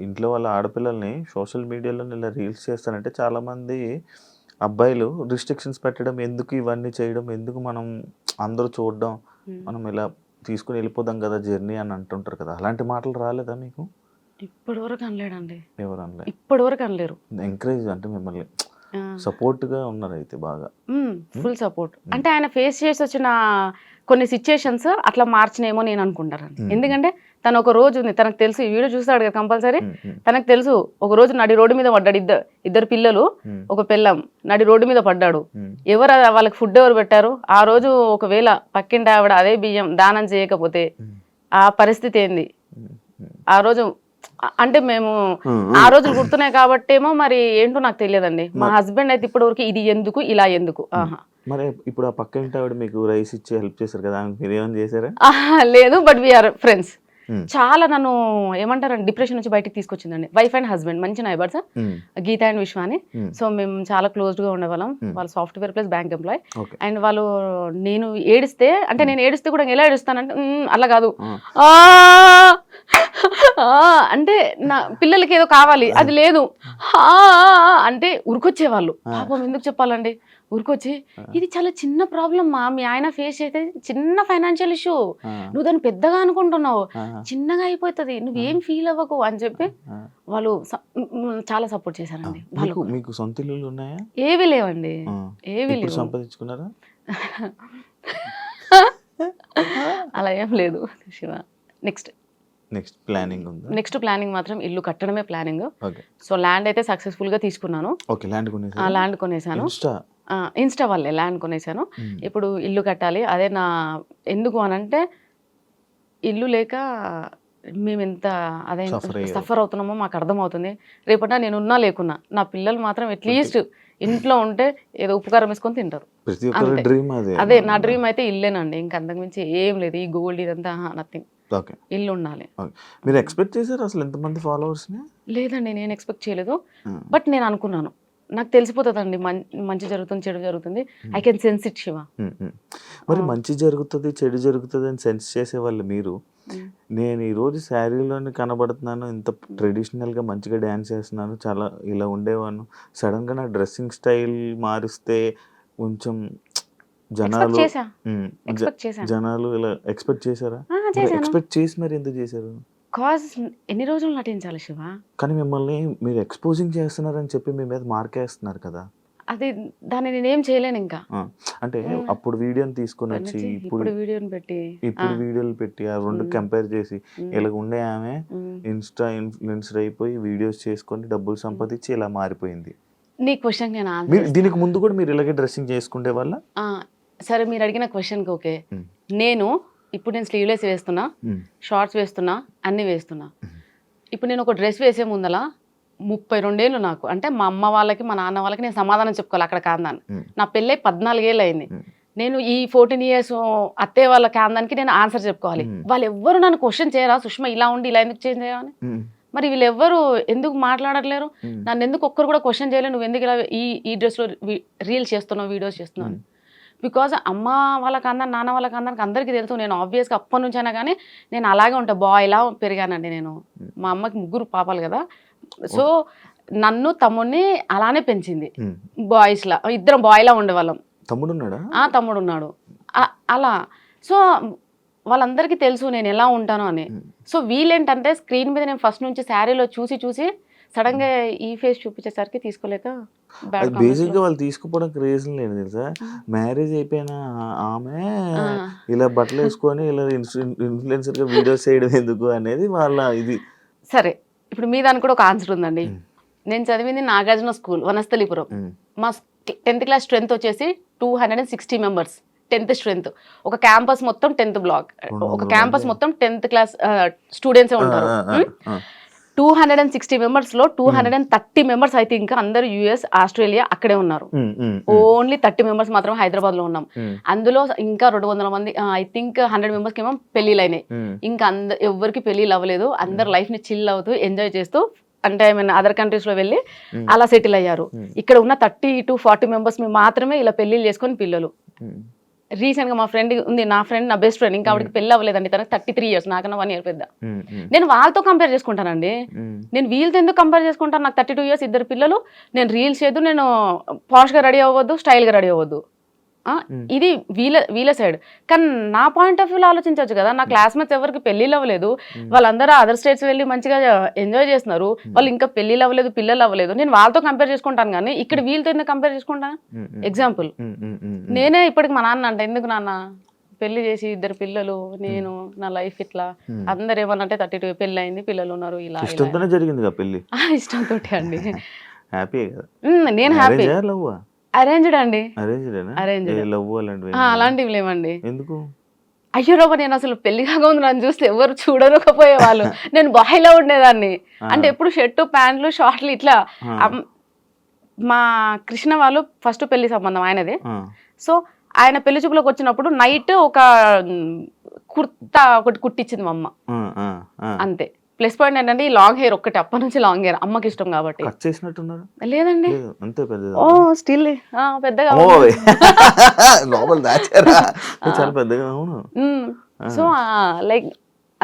ఇంట్లో వాళ్ళ ఆడపిల్లల్ని సోషల్ మీడియాలో ఇలా రీల్స్ చేస్తారంటే చాలామంది అబ్బాయిలు రిస్ట్రిక్షన్స్ పెట్టడం, ఎందుకు ఇవన్నీ చేయడం, ఎందుకు మనం అందరూ చూడడం, మనం ఇలా తీసుకుని వెళ్ళిపోదాం కదా జర్నీ అని అంటుంటారు కదా, అలాంటి మాటలు రాలేదా మీకు? ఇప్పటి వరకు అనలేడండి. ఎవరు అనలేదు? ఇప్పటి వరకు అనలేరు. ఎంకరేజ్ అంటే మిమ్మల్ని సపోర్ట్ గా ఉన్నారు అయితే బాగా, ఫుల్ సపోర్ట్. అంటే ఆయన ఫేస్ చేసి వచ్చిన కొన్ని సిచ్యుయేషన్స్ అట్లా మార్చినేమో నేను అనుకుంటానండి. ఎందుకంటే తను ఒక రోజు ఉంది, తనకు తెలుసు, ఈ వీడియో చూస్తాడు కదా కంపల్సరీ, తనకు తెలుసు ఒక రోజు నడి రోడ్డు మీద పడ్డాడు, ఇద్దరు పిల్లలు ఒక పిల్లం నడి రోడ్డు మీద పడ్డాడు. ఎవరు వాళ్ళకి ఫుడ్ ఎవరు పెట్టారు ఆ రోజు? ఒకవేళ పక్కింటి ఆవిడ అదే బియ్యం దానం చేయకపోతే ఆ పరిస్థితి ఏంది ఆ రోజు? అంటే మేము ఆ రోజులు గుర్తున్నాయి కాబట్టి ఏమో మరి ఏంటో నాకు తెలియదండి. మా హస్బెండ్ అయితే ఇప్పటి వరకు ఇది ఎందుకు ఇలా ఎందుకు. మరి ఇప్పుడు ఆ పక్క ఇంటి ఆవిడ మీకు రైస్ ఇచ్చి హెల్ప్ చేశారు కదా, మీరు ఏమైనా చేశారా? లేదు, బట్ వీఆర్ ఫ్రెండ్స్. చాలా నన్ను ఏమంటారండి డిప్రెషన్ నుంచి బయటకు తీసుకొచ్చిందండి. వైఫ్ అండ్ హస్బెండ్ మంచి నైబర్స్, గీత అండ్ విశ్వ అని. సో మేము చాలా క్లోజ్డ్ గా ఉండేవాళ్ళం. వాళ్ళు software plus bank employee. And వాళ్ళు నేను ఏడిస్తే, అంటే నేను ఏడిస్తే కూడా ఎలా ఏడుస్తానంటే అలా కాదు, అంటే నా పిల్లలకి ఏదో కావాలి అది లేదు అంటే ఉరికొచ్చేవాళ్ళు. పాపం ఎందుకు చెప్పాలండి, ఊరికొచ్చి ఇది చాలా చిన్న ప్రాబ్లం మా మీ ఆయన ఫేస్ అయితే చిన్న ఫైనాన్షియల్ ఇష్యూ, నువ్వు దాన్ని పెద్దగా అనుకుంటున్నావు, చిన్నగా అయిపోతుంది, నువ్వేం ఫీల్ అవ్వకు అని చెప్పి వాళ్ళు చాలా సపోర్ట్ చేశారండి. మీకు సొంత ఇల్లులు ఉన్నాయా? ఏవి లేవండి, ఏవి లేవు. సంపాదించుకున్నారా? అలా ఏం లేదు శివ. నెక్స్ట్ ప్లానింగ్ మాత్రం ఇల్లు కట్టడమే ప్లానింగ్. సో ల్యాండ్ అయితే సక్సెస్ఫుల్ గా తీసుకున్నాను. ల్యాండ్ కొనేసాను, ఇన్స్టా వల్లే ల్యాండ్ కొనేసాను. ఇప్పుడు ఇల్లు కట్టాలి. అదే నా ఎందుకు అనంటే ఇల్లు లేక మేము ఎంత అదే సఫర్ అవుతున్నామో మాకు అర్థమవుతుంది. రేపటి నేను ఉన్నా లేకున్నా నా పిల్లలు మాత్రం అట్లీస్ట్ ఇంట్లో ఉంటే ఏదో ఉపకారం వేసుకొని తింటారు. అదే నా డ్రీమ్ అయితే ఇల్లేనండి, ఇంక అంతకుమించి ఏం లేదు. ఈ గోల్డ్ ఇదంతా నథింగ్, ఇల్లు ఉండాలి. మీరు ఎక్స్పెక్ట్ చేశారు అసలు ఎంతమంది ఫాలోవర్స్? లేదండి, నేను ఎక్స్పెక్ట్ చేయలేదు. బట్ నేను అనుకున్నాను నాకు తెలిసిపోతుందండి మంచి జరుగుతుంది చెడు జరుగుతుంది, I can sense it Shiva. మరి మంచి జరుగుతుంది చెడు జరుగుతుంది అని సెన్స్ చేసేవాళ్ళు మీరు. నేను ఈరోజు శారీలోనే కనబడుతున్నాను, ఇంత ట్రెడిషనల్గా మంచిగా డ్యాన్స్ చేస్తున్నాను, చాలా ఇలా ఉండేవాను, సడన్గా నా డ్రెస్సింగ్ స్టైల్ మారిస్తే కొంచెం జనాలు ఇలా ఎక్స్పెక్ట్ చేశారా? ఎక్స్పెక్ట్ చేసి మరి ఎందుకు చేశారు? కాజ్ ఎన్ని రోజులు నటించాలి శివ? కానీ మిమ్మల్ని మీరు ఎక్స్పోజింగ్ చేస్తున్నారని చెప్పి మీ మీద మార్కేస్తున్నారు కదా, అది దాన్ని నేనేం చేయలేను ఇంకా. అంటే అప్పుడు వీడియోని తీసుకొని వచ్చి ఇప్పుడు వీడియోలు పెట్టి ఆ రెండు కంపేర్ చేసి ఇలా ఉండే ఆమె ఇన్స్టా ఇన్ఫ్లుయెన్సర్ అయిపోయి వీడియోస్ చేసుకొని డబ్బులు సంపాదించి ఇలా మారిపోయింది. నీ క్వశ్చన్ దీనికి ముందు కూడా మీరు ఇలాగే డ్రెస్సింగ్ చేసుకునే వాళ్ళ? సరే, మీరు అడిగిన క్వశ్చన్కి ఓకే. ఇప్పుడు నేను స్లీవ్లెస్ వేస్తున్నా, షార్ట్స్ వేస్తున్నా, అన్ని వేస్తున్నా. ఇప్పుడు నేను ఒక డ్రెస్ వేసే ముందల 32 ఏళ్ళు నాకు, అంటే మా అమ్మ వాళ్ళకి మా నాన్న వాళ్ళకి నేను సమాధానం చెప్పుకోవాలి అక్కడ కాందాన్ని. నా పెళ్ళై 14 ఏళ్ళు అయింది. నేను ఈ 14 years అత్తయ్య వాళ్ళ కాందానికి నేను ఆన్సర్ చెప్పుకోవాలి. వాళ్ళు ఎవ్వరు నన్ను క్వశ్చన్ చేయరా, సుష్మా ఇలా ఉండి ఇలా ఎందుకు చేంజ్ చేయాలని? మరి వీళ్ళెవ్వరు ఎందుకు మాట్లాడట్లేరు? నన్ను ఎందుకు ఒక్కరు కూడా క్వశ్చన్ చేయలేరు, నువ్వు ఎందుకు ఇలా ఈ డ్రెస్లో రీల్స్ చేస్తున్నావు, వీడియోస్ చేస్తున్నావు అని? బికాజ్ అమ్మ వాళ్ళకి అందరు నాన్న వాళ్ళకి అందరికి అందరికీ తెలుసు, నేను ఆబ్వియస్గా అప్పటి నుంచి అయినా కానీ నేను అలాగే ఉంటా, బాయ్లా పెరిగానండి నేను. మా అమ్మకి 3 పాపలు కదా, సో నన్ను తమ్ముడిని అలానే పెంచింది. బాయ్స్లా ఇద్దరం బాయ్లా ఉండేవాళ్ళం. తమ్ముడు ఉన్నాడు అలా. సో వాళ్ళందరికీ తెలుసు నేను ఎలా ఉంటాను అని. సో వీళ్ళేంటంటే స్క్రీన్ మీద నేను ఫస్ట్ నుంచి శారీలో చూసి సడన్ గా ఈ ఫేస్ చూపించేసరికి తీసుకోలేక బేసిక్ గా వాళ్ళు తీసుకోవడానికి రీజన్ లేదు తెలుసా, మ్యారేజ్ అయిపోయిన ఆమె ఇలా బట్టలు వేసుకొని ఇలా ఇన్ఫ్లుయెన్సర్ గా వీడియోస్ చేయడం ఎందుకు అనేది వాళ్ళ ఇది. సరే, ఇప్పుడు మీ దానికి కూడా ఒక ఆన్సర్ ఉందండి. నేను చదివింది నాగార్జున స్కూల్, వనస్థలిపురం. మా 10th class స్ట్రెంత్ వచ్చేసి 260 members. 10th strength. ఒక క్యాంపస్ మొత్తం 10th బ్లాక్, ఒక 200 క్యాంపస్ మంది. మొత్తం 10th క్లాస్ స్టూడెంట్సే ఉంటారు. 260 మెంబర్స్ లో 230 మెంబర్స్ అయితే ఇంకా అందరూ యుఎస్, ఆస్ట్రేలియా అక్కడే ఉన్నారు. ఓన్లీ 30 మెంబర్స్ మాత్రం హైదరాబాద్ లో ఉన్నాం. అందులో ఇంకా 200 మంది, ఐ థింక్ 100 మెంబర్స్ కి ఏమో పెళ్లిళ్ళు అయినాయి. ఇంకా ఎవరికి పెళ్లిళ్ళు అవ్వలేదు. అందరు లైఫ్ ని చిల్ అవుతూ ఎంజాయ్ చేస్తూ, అంటే ఐ మీన్ అదర్ కంట్రీస్ లో వెళ్ళి అలా సెటిల్ అయ్యారు. ఇక్కడ ఉన్న 30 to 40 మెంబర్స్ మాత్రమే ఇలా పెళ్లిళ్ళు చేసుకొని పిల్లలు. రీసెంట్ గా మా ఫ్రెండ్ ఉంది, నా ఫ్రెండ్, నా బెస్ట్ ఫ్రెండ్, ఇంకా ఆవిడకి పెళ్లి అవ్వలేదండి. తనకి 33 years, నాకన్నా 1 year పెద్ద. నేను వాళ్ళతో కంపేర్ చేసుకుంటానండి. నేను వీళ్ళతో ఎందుకు కంపేర్ చేసుకుంటాను? నాకు 32 years, 2 పిల్లలు. నేను రీల్స్ చేయదు, నేను పాష్ గా రెడీ అవ్వద్దు, స్టైల్ గా రెడీ అవ్వద్దు. ఇది వీళ్ళ సైడ్. కానీ నా పాయింట్ ఆఫ్ వ్యూలో ఆలోచించవచ్చు కదా. నా క్లాస్మేట్స్ ఎవరికి పెళ్లిళ్ళు అవ్వలేదు, వాళ్ళందరూ అదర్ స్టేట్స్ వెళ్ళి మంచిగా ఎంజాయ్ చేస్తున్నారు. వాళ్ళు ఇంకా పెళ్లిళ్ళు అవ్వలేదు, పిల్లలు అవ్వలేదు. నేను వాళ్ళతో కంపేర్ చేసుకుంటాను, కానీ ఇక్కడ వీళ్ళతో ఎందుకు కంపేర్ చేసుకుంటాను? ఎగ్జాంపుల్, నేనే ఇప్పటికి మా నాన్న అంటే, ఎందుకు నాన్న పెళ్లి చేసి 2 పిల్లలు, నేను నా లైఫ్ ఇట్లా, అందరు ఏమన్నంటే 32 పెళ్లి అయింది, పిల్లలు ఉన్నారు, ఇలా ఇష్టంతోనే జరిగింది పెళ్లి. ఇష్టంతో అండి. హ్యాపీ. నేను హ్యాపీ. అరేంజ్డ్ అండి. అలాంటివి లేవండి. ఎందుకు? అయ్యో రాబా, నేను అసలు పెళ్లి కాకముందు నన్ను చూస్తే ఎవరు చూడకపోయేవాళ్ళు. నేను బాయ్లో ఉండేదాన్ని. అంటే ఎప్పుడు షర్టు, ప్యాంట్లు, షార్ట్లు ఇట్లా. మా కృష్ణ వాళ్ళు ఫస్ట్ పెళ్లి సంబంధం ఆయనదే. సో ఆయన పెళ్లి చూపులకు వచ్చినప్పుడు నైట్ ఒక కుర్తా ఒకటి కుట్టించింది మా అమ్మ, అంతే. ప్లస్ పాయింట్ ఏంటంటే ఈ లాంగ్ హెయిర్ ఒక్కటి, అప్పటి నుంచి లాంగ్ హెయిర్ అమ్మకి ఇష్టం కాబట్టి. లేదండి, ఓ స్టిల్ పెద్దగా. సో లైక్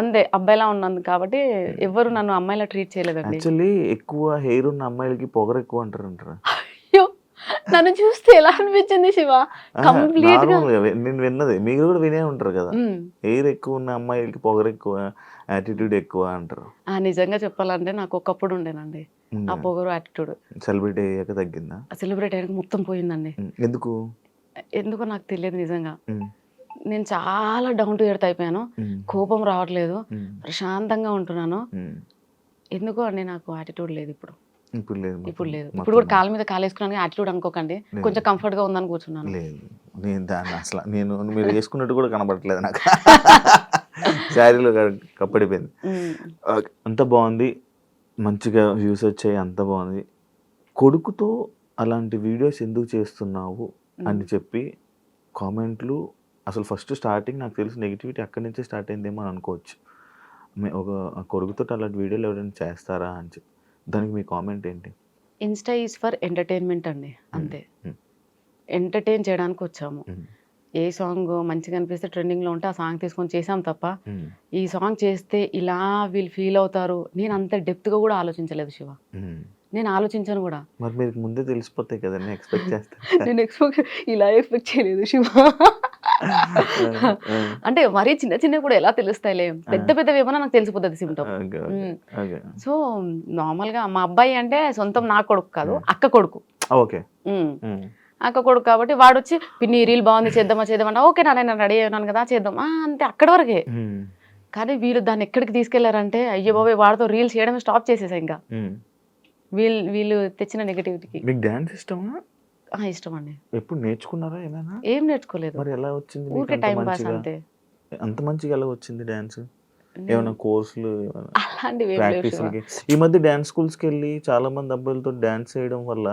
అంతే, అబ్బాయిలా ఉన్నాను కాబట్టి ఎవరు నన్ను అమ్మాయిలా ట్రీట్ చేయలేదండి. యాక్చువల్లీ ఎక్కువ హెయిర్ ఉన్న అమ్మాయిలకి పొగరు ఎక్కువ అంటారు. అయ్యో, నన్ను చూస్తే ఎలా అనిపించింది శివ? కంప్లీట్ గా నేను విన్నది, మీరు కూడా వినే ఉంటారు కదా, హెయిర్ ఎక్కువ ఉన్న అమ్మాయిలకి పొగరు ఎక్కువ, యాటిట్యూడ్ ఎక్కువ అంటారు. నిజంగా చెప్పాలంటే నాకు ఒకప్పుడు ఉండేనండి ఆ పొగరు, యాటిట్యూడ్. సెలబ్రిటీ అయ్యాక తగ్గిందా? సెలబ్రిటీ అయ్యాక మొత్తం పోయిందండి. ఎందుకో నాకు తెలియదు నిజంగా. నేను చాలా డౌన్ టు ఎర్త్ అయిపోయాను. కోపం రావట్లేదు, ప్రశాంతంగా ఉంటున్నాను. ఎందుకో అండి నాకు యాటిట్యూడ్ లేదు ఇప్పుడు. ఇప్పుడు లేదు. ఇప్పుడు కూడా కాళ్ళ మీద కాలేసుకున్నాను, యాటిట్యూడ్ అనుకోకండి. కొంచెం కంఫర్ట్ గా ఉందని కూర్చున్నాను. నేను దాన్ని అసలు మీరు వేసుకున్నట్టు కూడా కనబడట్లేదు నాకు. శారీలో కప్పడిపోయింది. అంత బాగుంది, మంచిగా వ్యూస్ వచ్చాయి, అంత బాగుంది. కొడుకుతో అలాంటి వీడియోస్ ఎందుకు చేస్తున్నావు అని చెప్పి కామెంట్లు, అసలు ఫస్ట్ స్టార్టింగ్ నాకు తెలిసి నెగిటివిటీ అక్కడి నుంచే స్టార్ట్ అయిందేమో అని అనుకోవచ్చు. ఒక కొడుకుతో అలాంటి వీడియోలు ఎవరైనా చేస్తారా అని చెప్పి, దానికి మీ కామెంట్ ఏంటి? ఇన్స్టా ఈజ్ ఫర్ ఎంటర్టైన్మెంట్ అండి, అంతే. ఎంటర్టైన్ చేయడానికి వచ్చాము. ఏ సాంగ్ మంచిగా అనిపిస్తే ట్రెండింగ్లో ఉంటే ఆ సాంగ్ తీసుకొని చేసాం తప్ప, ఈ సాంగ్ చేస్తే ఇలా వీళ్ళు ఫీల్ అవుతారు, నేను అంత డెప్త్గా కూడా ఆలోచించలేదు శివ. నేను ఆలోచించాను కూడా. మరి మీకు ముందే తెలిసిపోతాయి కదా, ఎక్స్పెక్ట్ చేస్తాను. నేను ఇలా ఎక్స్పెక్ట్ చేయలేదు శివ. అంటే మరీ చిన్న చిన్న కూడా ఎలా తెలుస్తాయిలే, పెద్ద పెద్దవి ఏమన్నా నాకు తెలిసిపోతుంది సిమ్టమ్. సో నార్మల్గా మా అబ్బాయి అంటే సొంతం నా కొడుకు కాదు, అక్క కొడుకు. ఓకే, అక్క కొడుకు కాబట్టి వాడు వచ్చి, పిన్ని రీల్ బాగుంది చేద్దామా, ఓకే నేను రెడీ అయినాను కదా చేద్దాం అంతే, అక్కడి వరకే. కానీ వీళ్ళు దాన్ని ఎక్కడికి తీసుకెళ్లారంటే, అయ్యో బాబాయ్ వాడితో రీల్స్ చేయడం స్టాప్ చేసేసా. ఇంకా వీళ్ళు తెచ్చిన నెగటివిటీకి. మీకు డాన్స్ ఇష్టమా? ఇష్టం అండి. ఎప్పుడు నేర్చుకున్నారా ఏమైనా? ఏం నేర్చుకోలేదు. మరి ఎలా వచ్చింది? ఊరికే టైం పాస్ అంతే. అంత మంచిగా ఎలా వచ్చింది డాన్స్? ఏమైనా కోర్సులు, అలాంటివి? ప్రాక్టీస్కి ఈ మధ్య డాన్స్ స్కూల్స్కి వెళ్ళి చాలా మంది అబ్బాయిలతో డాన్స్ చేయడం వల్ల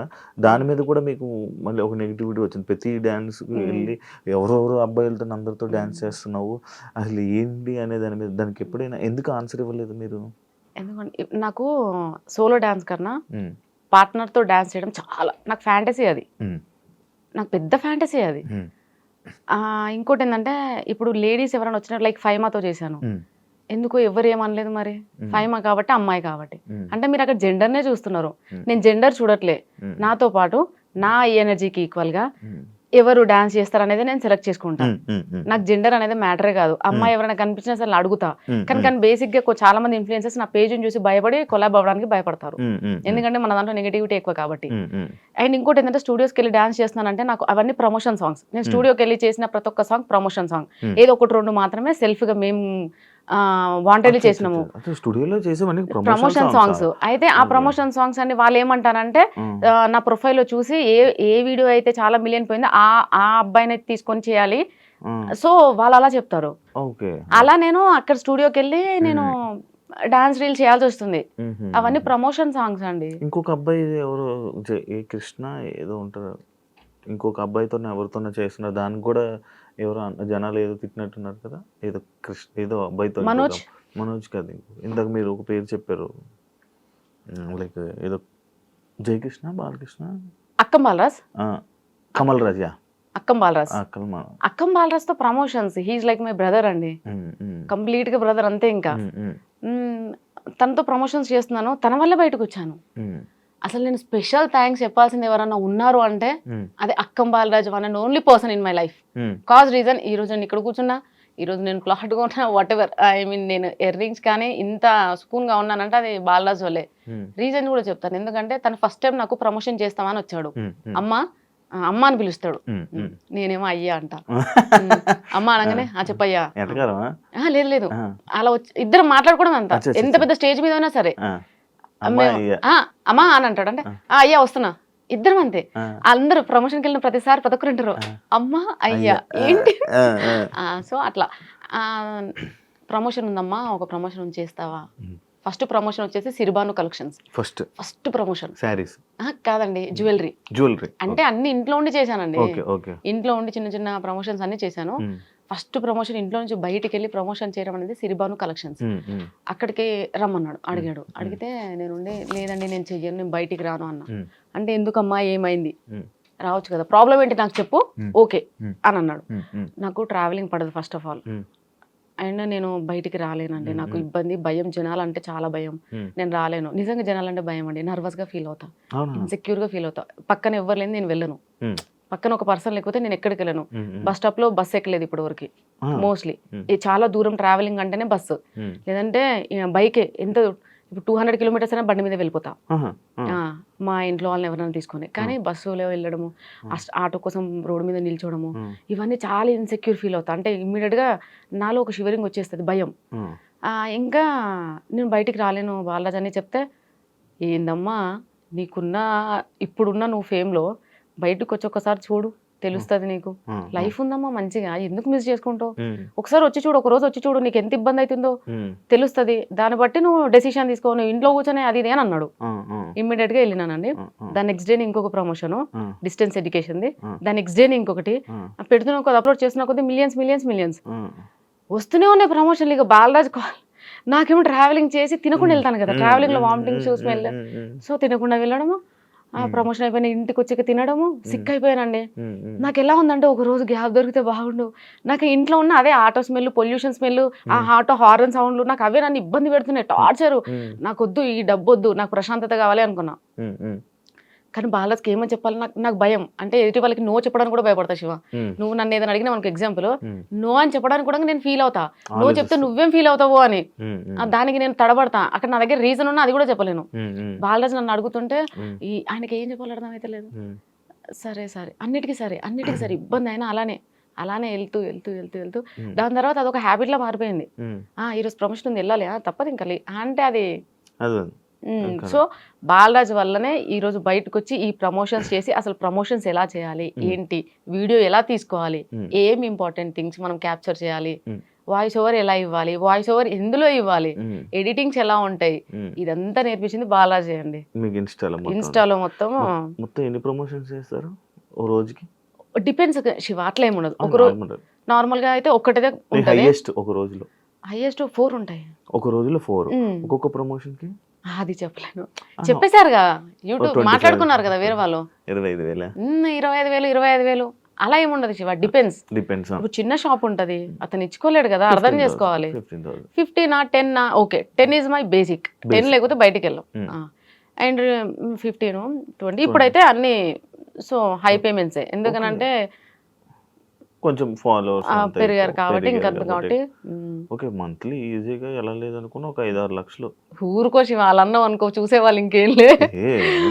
దాని మీద కూడా మీకు మళ్ళీ ఒక నెగిటివిటీ వచ్చింది. ప్రతి డాన్స్కి వెళ్ళి ఎవరెవరో అబ్బాయిలతో అందరితో డాన్స్ చేస్తున్నావు, అసలు ఏంటి అనే దాని మీద, దానికి ఎప్పుడైనా ఎందుకు ఆన్సర్ ఇవ్వలేదు మీరు? ఎందుకంటే నాకు సోలో డాన్స్ కన్నా పార్ట్నర్తో డాన్స్ చేయడం చాలా నాకు ఫ్యాంటసీ. అది నాకు పెద్ద ఫ్యాంటసీ అది. ఇంకోటి ఏంటంటే, ఇప్పుడు లేడీస్ ఎవరైనా వచ్చినట్టు లైక్ ఫైమాతో చేశాను, ఎందుకు ఎవరు ఏమనలేదు. మరి ఫైమా కాబట్టి, అమ్మాయి కాబట్టి. అంటే మీరు అక్కడ జెండర్నే చూస్తున్నారు, నేను జెండర్ చూడట్లే. నాతో పాటు నా ఎనర్జీకి ఈక్వల్గా ఎవరు డాన్స్ చేస్తారు అనేది నేను సెలెక్ట్ చేసుకుంటాను. నాకు జెండర్ అనేది మ్యాటరే కాదు. అమ్మాయి ఎవరైనా కనిపించినా సరే అడుగుతా. కానీ బేసిక్ గా చాలా మంది ఇన్ఫ్లుయెన్సర్స్ నా పేజ్ని చూసి భయపడి కొలాబ్ అవ్వడానికి భయపడతారు, ఎందుకంటే మన దాంట్లో నెగిటివిటీ ఎక్కువ కాబట్టి. అండ్ ఇంకోటి ఏంటంటే, స్టూడియోస్కి వెళ్ళి డాన్స్ చేస్తున్నానంటే నాకు అవన్నీ ప్రమోషన్ సాంగ్స్. నేను స్టూడియోకి వెళ్ళి చేసిన ప్రతి ఒక్క సాంగ్ ప్రమోషన్ సాంగ్. ఏదో 1-2 మాత్రమే సెల్ఫ్ గా మేము వాంటెడ్లీ చేసినాము స్టూడియోలో చేసేవన్నీ ప్రమోషన్ సాంగ్స్. అయితే ఆ ప్రమోషన్ సాంగ్స్ అన్ని వాళ్ళు ఏమంటారంటే నా ప్రొఫైల్లో చూసి ఏ వీడియో అయితే చాలా మిలియన్ పోయిందో ఆ అబ్బాయిని తీసుకొని చేయాలి, సో వాళ్ళు అలా చెప్తారు. అలా నేను అక్కడ స్టూడియోకి వెళ్ళి నేను డాన్స్ రీల్ చేయాల్సి వస్తుంది. అవన్నీ ప్రమోషన్ సాంగ్స్ అండి. ఇంకొక అబ్బాయి ఎవరు ఏ కృష్ణ ఏదో ఉంటారు, ఇంకొక అబ్బాయితో ఎవరితోనో చేస్తున్నారు, దానికి కూడా ఎవరో జనాలు ఏదో తిట్టినట్టున్నారు కదా, ఏదో కృష్ణ ఏదో అబ్బాయితో. మనోజ్ కాదు, ఇందాక మీరు ఒక పేరు చెప్పారు, లైక్ ఏదో జయకృష్ణ బాలకృష్ణ అక్కం బాలరాజ్, కమల్ రాజ్, అక్కం బాలరాజ్ తో promotions. He is like my brother అండి, కంప్లీట్ గా బ్రదర్ అంతే. ఇంకా తనతో ప్రమోషన్స్ చేస్తున్నాను, తన వల్ల బయటకు వచ్చాను. అసలు నేను స్పెషల్ థ్యాంక్స్ చెప్పాల్సింది ఎవరన్నా ఉన్నారు అంటే అదే Akkam Balaraj, one and only person in my life. Cause reason ఈ రోజు నేను ఇక్కడ కూర్చున్నా, ఈ రోజు నేను ప్లాట్ గా ఉన్నా, వాట్ ఎవర్, ఐ మీన్ నేను ఇయర్ రింగ్స్ కానీ ఇంత స్పూన్ గా ఉన్నానంటే అది బాలరాజ్ వల్లే. రీజన్ కూడా చెప్తాను, ఎందుకంటే తను ఫస్ట్ టైం నాకు ప్రమోషన్ చేస్తామని వచ్చాడు. అమ్మ అని పిలుస్తాడు, నేనేమో అయ్యా అంట. అమ్మ అనగానే చెప్పయ్యా, లేదు అలా వచ్చి ఇద్దరు మాట్లాడుకోవడం అంతా. ఎంత పెద్ద స్టేజ్ మీద అయినా సరే అమ్మా అని అంటాడు, అంటే అయ్యా వస్తున్నా, ఇద్దరం అంతే. అందరూ ప్రమోషన్కి వెళ్ళిన ప్రతిసారి ప్రతి ఒక్కరు అంటారు అమ్మా అయ్యా ఏంటి. సో అట్లా ప్రమోషన్ ఉందమ్మా, ఒక ప్రమోషన్ చేస్తావా. ఫస్ట్ ప్రమోషన్ వచ్చేసి సిరిబాను కలెక్షన్స్, ఫస్ట్ ప్రమోషన్. సారీస్ కాదండి, జ్యువెలరీ. అంటే అన్ని ఇంట్లో ఉండి చేశానండి, ఇంట్లో ఉండి చిన్న చిన్న ప్రమోషన్స్ అన్ని చేశాను. ఫస్ట్ ప్రమోషన్ ఇంట్లో నుంచి బయటికి వెళ్ళి ప్రమోషన్ చేయడం అనేది సిరిబాను కలెక్షన్స్. అక్కడికి రమ్మన్నాడు, అడిగితే నేను లేదండి నేను చెయ్యను, నేను బయటికి రాను అన్నా. అంటే ఎందుకమ్మా ఏమైంది, రావచ్చు కదా, ప్రాబ్లం ఏంటి నాకు చెప్పు, ఓకే అని అన్నాడు. నాకు ట్రావెలింగ్ పడదు ఫస్ట్ ఆఫ్ ఆల్, అండ్ నేను బయటికి రాలేనండి, నాకు ఇబ్బంది, భయం, జనాలంటే చాలా భయం, నేను రాలేను. నిజంగా జనాలంటే భయం అండి, నర్వస్ గా ఫీల్ అవుతా, ఇన్సెక్యూర్ గా ఫీల్ అవుతా. పక్కన ఎవరు లేని నేను వెళ్ళను, పక్కన ఒక పర్సన్ లేకపోతే నేను ఎక్కడికి వెళ్ళను. బస్ స్టాప్ లో బస్ ఎక్కలేదు ఇప్పటి వరకు మోస్ట్లీ. చాలా దూరం ట్రావెలింగ్ అంటేనే బస్సు, లేదంటే బైకే. ఎంత ఇప్పుడు 200 కిలోమీటర్స్ అయినా బండి మీద వెళ్ళిపోతా, మా ఇంట్లో వాళ్ళని ఎవరైనా తీసుకొని. కానీ బస్సులో వెళ్ళడము, ఆటో కోసం రోడ్డు మీద నిల్చోవడము, ఇవన్నీ చాలా ఇన్సెక్యూర్ ఫీల్ అవుతా. అంటే ఇమ్మీడియట్ గా నాలో ఒక షివరింగ్ వచ్చేస్తుంది, భయం. ఇంకా నేను బయటికి రాలేను బాలరాజ్ అని చెప్తే, ఏందమ్మా నీకున్న ఇప్పుడున్న నువ్వు ఫేమ్లో బయటకు వచ్చి ఒకసారి చూడు, తెలుస్తుంది నీకు, లైఫ్ ఉందమ్మా మంచిగా, ఎందుకు మిస్ చేసుకుంటావు, ఒకసారి వచ్చి చూడు, ఒక రోజు వచ్చి చూడు, నీకు ఎంత ఇబ్బంది అవుతుందో తెలుస్తుంది, దాన్ని బట్టి నువ్వు డెసిషన్ తీసుకో, నువ్వు ఇంట్లో కూర్చొని అది ఇది అని అన్నాడు. ఇమ్మీడియట్ గా వెళ్ళినానండి. దాని నెక్స్ట్ డే ఇంకొక ప్రమోషన్ డిస్టెన్స్ ఎడ్యుకేషన్ ది, దాని నెక్స్ట్ డే ఇంకొకటి పెడుతున్నా కొద్ది, అప్లోడ్ చేస్తున్నా కొద్ది మిలియన్స్ వస్తూనే ఉన్నాయి ప్రమోషన్లు. ఇక బాలరాజ్ నాకేమో ట్రావెలింగ్ చేసి తినకుండా వెళ్తాను కదా, ట్రావెలింగ్ లో వామిటింగ్ చూసి వెళ్ళా, సో తినకుండా వెళ్ళడము, ప్రమోషన్ అయిపోయిన ఇంటికి వచ్చి తినడము, సిక్ అయిపోయానండి. నాకు ఎలా ఉందంటే ఒక రోజు గ్యాప్ దొరికితే బాగుండు. నాకు ఇంట్లో ఉన్న అదే ఆటో స్మెల్, పొల్యూషన్ స్మెల్, ఆ ఆటో హార్న్ సౌండ్లు, నాకు అవే నన్ను ఇబ్బంది పెడుతున్నాయి, టార్చరు. నాకు వద్దు, ఈ డబ్బు వద్దు, నాకు ప్రశాంతత కావాలి అనుకున్నా. కానీ బాలరాజ్కి ఏమని చెప్పాలి, నాకు భయం. అంటే ఎదుటి వాళ్ళకి నో చెప్పడానికి కూడా భయపడతా. శివ, నువ్వు నన్ను ఏదైనా అడిగినా మనకు ఎగ్జాంపుల్, నో అని చెప్పడానికి కూడా నేను ఫీల్ అవుతా. నో చెప్తే నువ్వేం ఫీల్ అవుతావు అని, దానికి నేను తడబడతా. అక్కడ నా దగ్గర రీజన్ ఉన్నా అది కూడా చెప్పలేను. బాలరాజ్ నన్ను అడుగుతుంటే ఆయనకి ఏం చెప్పాలి అర్థం అయితే లేదు. సరే అన్నిటికీ సరే ఇబ్బంది అయినా అలానే వెళ్తూ దాని తర్వాత అదొక హ్యాబిట్ లా మారిపోయింది. ఈరోజు ప్రమోషన్ ఉంది, వెళ్ళాలి, తప్పదు ఇంకా అంటే అది. సో బాలరాజ్ వల్లనే ఈరోజు బయటకు వచ్చి ఈ ప్రమోషన్స్ చేసి, అసలు ప్రమోషన్స్ ఎలా చేయాలి, ఏంటి, వీడియో ఎలా తీసుకోవాలి, ఏం ఇంపార్టెంట్ థింగ్స్ మనం క్యాప్చర్ చేయాలి, వాయిస్ ఓవర్ ఎలా ఇవ్వాలి, వాయిస్ ఓవర్ ఎందులో ఇవ్వాలి, ఎడిటింగ్స్ ఎలా ఉంటాయి, ఇదంతా నేర్పించింది బాలరాజ్ అండి. ఇన్స్టాలో మొత్తం ఎన్ని ప్రమోషన్స్ చేస్తారు ఓ రోజుకి? డిపెండ్స్ శివ, అట్లా ఏమి ఉండదు. ఒక రోజు నార్మల్ గా అయితే ఒక్కటే ఉంటుంది, ఒక రోజులో హైయెస్ట్ 4 ఉంటాయి. ఒక రోజులో 4, ఒక్కొక్క ప్రమోషన్ కి అది చెప్పలేను, చెప్పేశారుగా, యూట్యూబ్ మాట్లాడుకున్నారు కదా వేరే వాళ్ళు. 25,000 అలా ఏముండదు శివ, డిపెండ్స్. ఇప్పుడు చిన్న షాప్ ఉంటది, అతను ఇచ్చుకోలేడు కదా, అర్థం చేసుకోవాలి. 15 10 ఓకే, 10 ఈజ్ మై బేసిక్, 10 లేకపోతే బయటికి వెళ్ళాం. అండ్ 15 20 ఇప్పుడైతే అన్ని సో హై పేమెంట్సే, ఎందుకనంటే కొంచెం ఫాలోవర్స్ పెరిగారు కాబట్టి. ఇంకా కాబట్టి ఓకే, మంత్లీ ఈజీగా ఎలా లేదనుకున్నా ఒక 5-6 లక్షలు ఊరుకోసి వాళ్ళన్నాం అనుకో, చూసేవాళ్ళు ఇంకేం లేదు,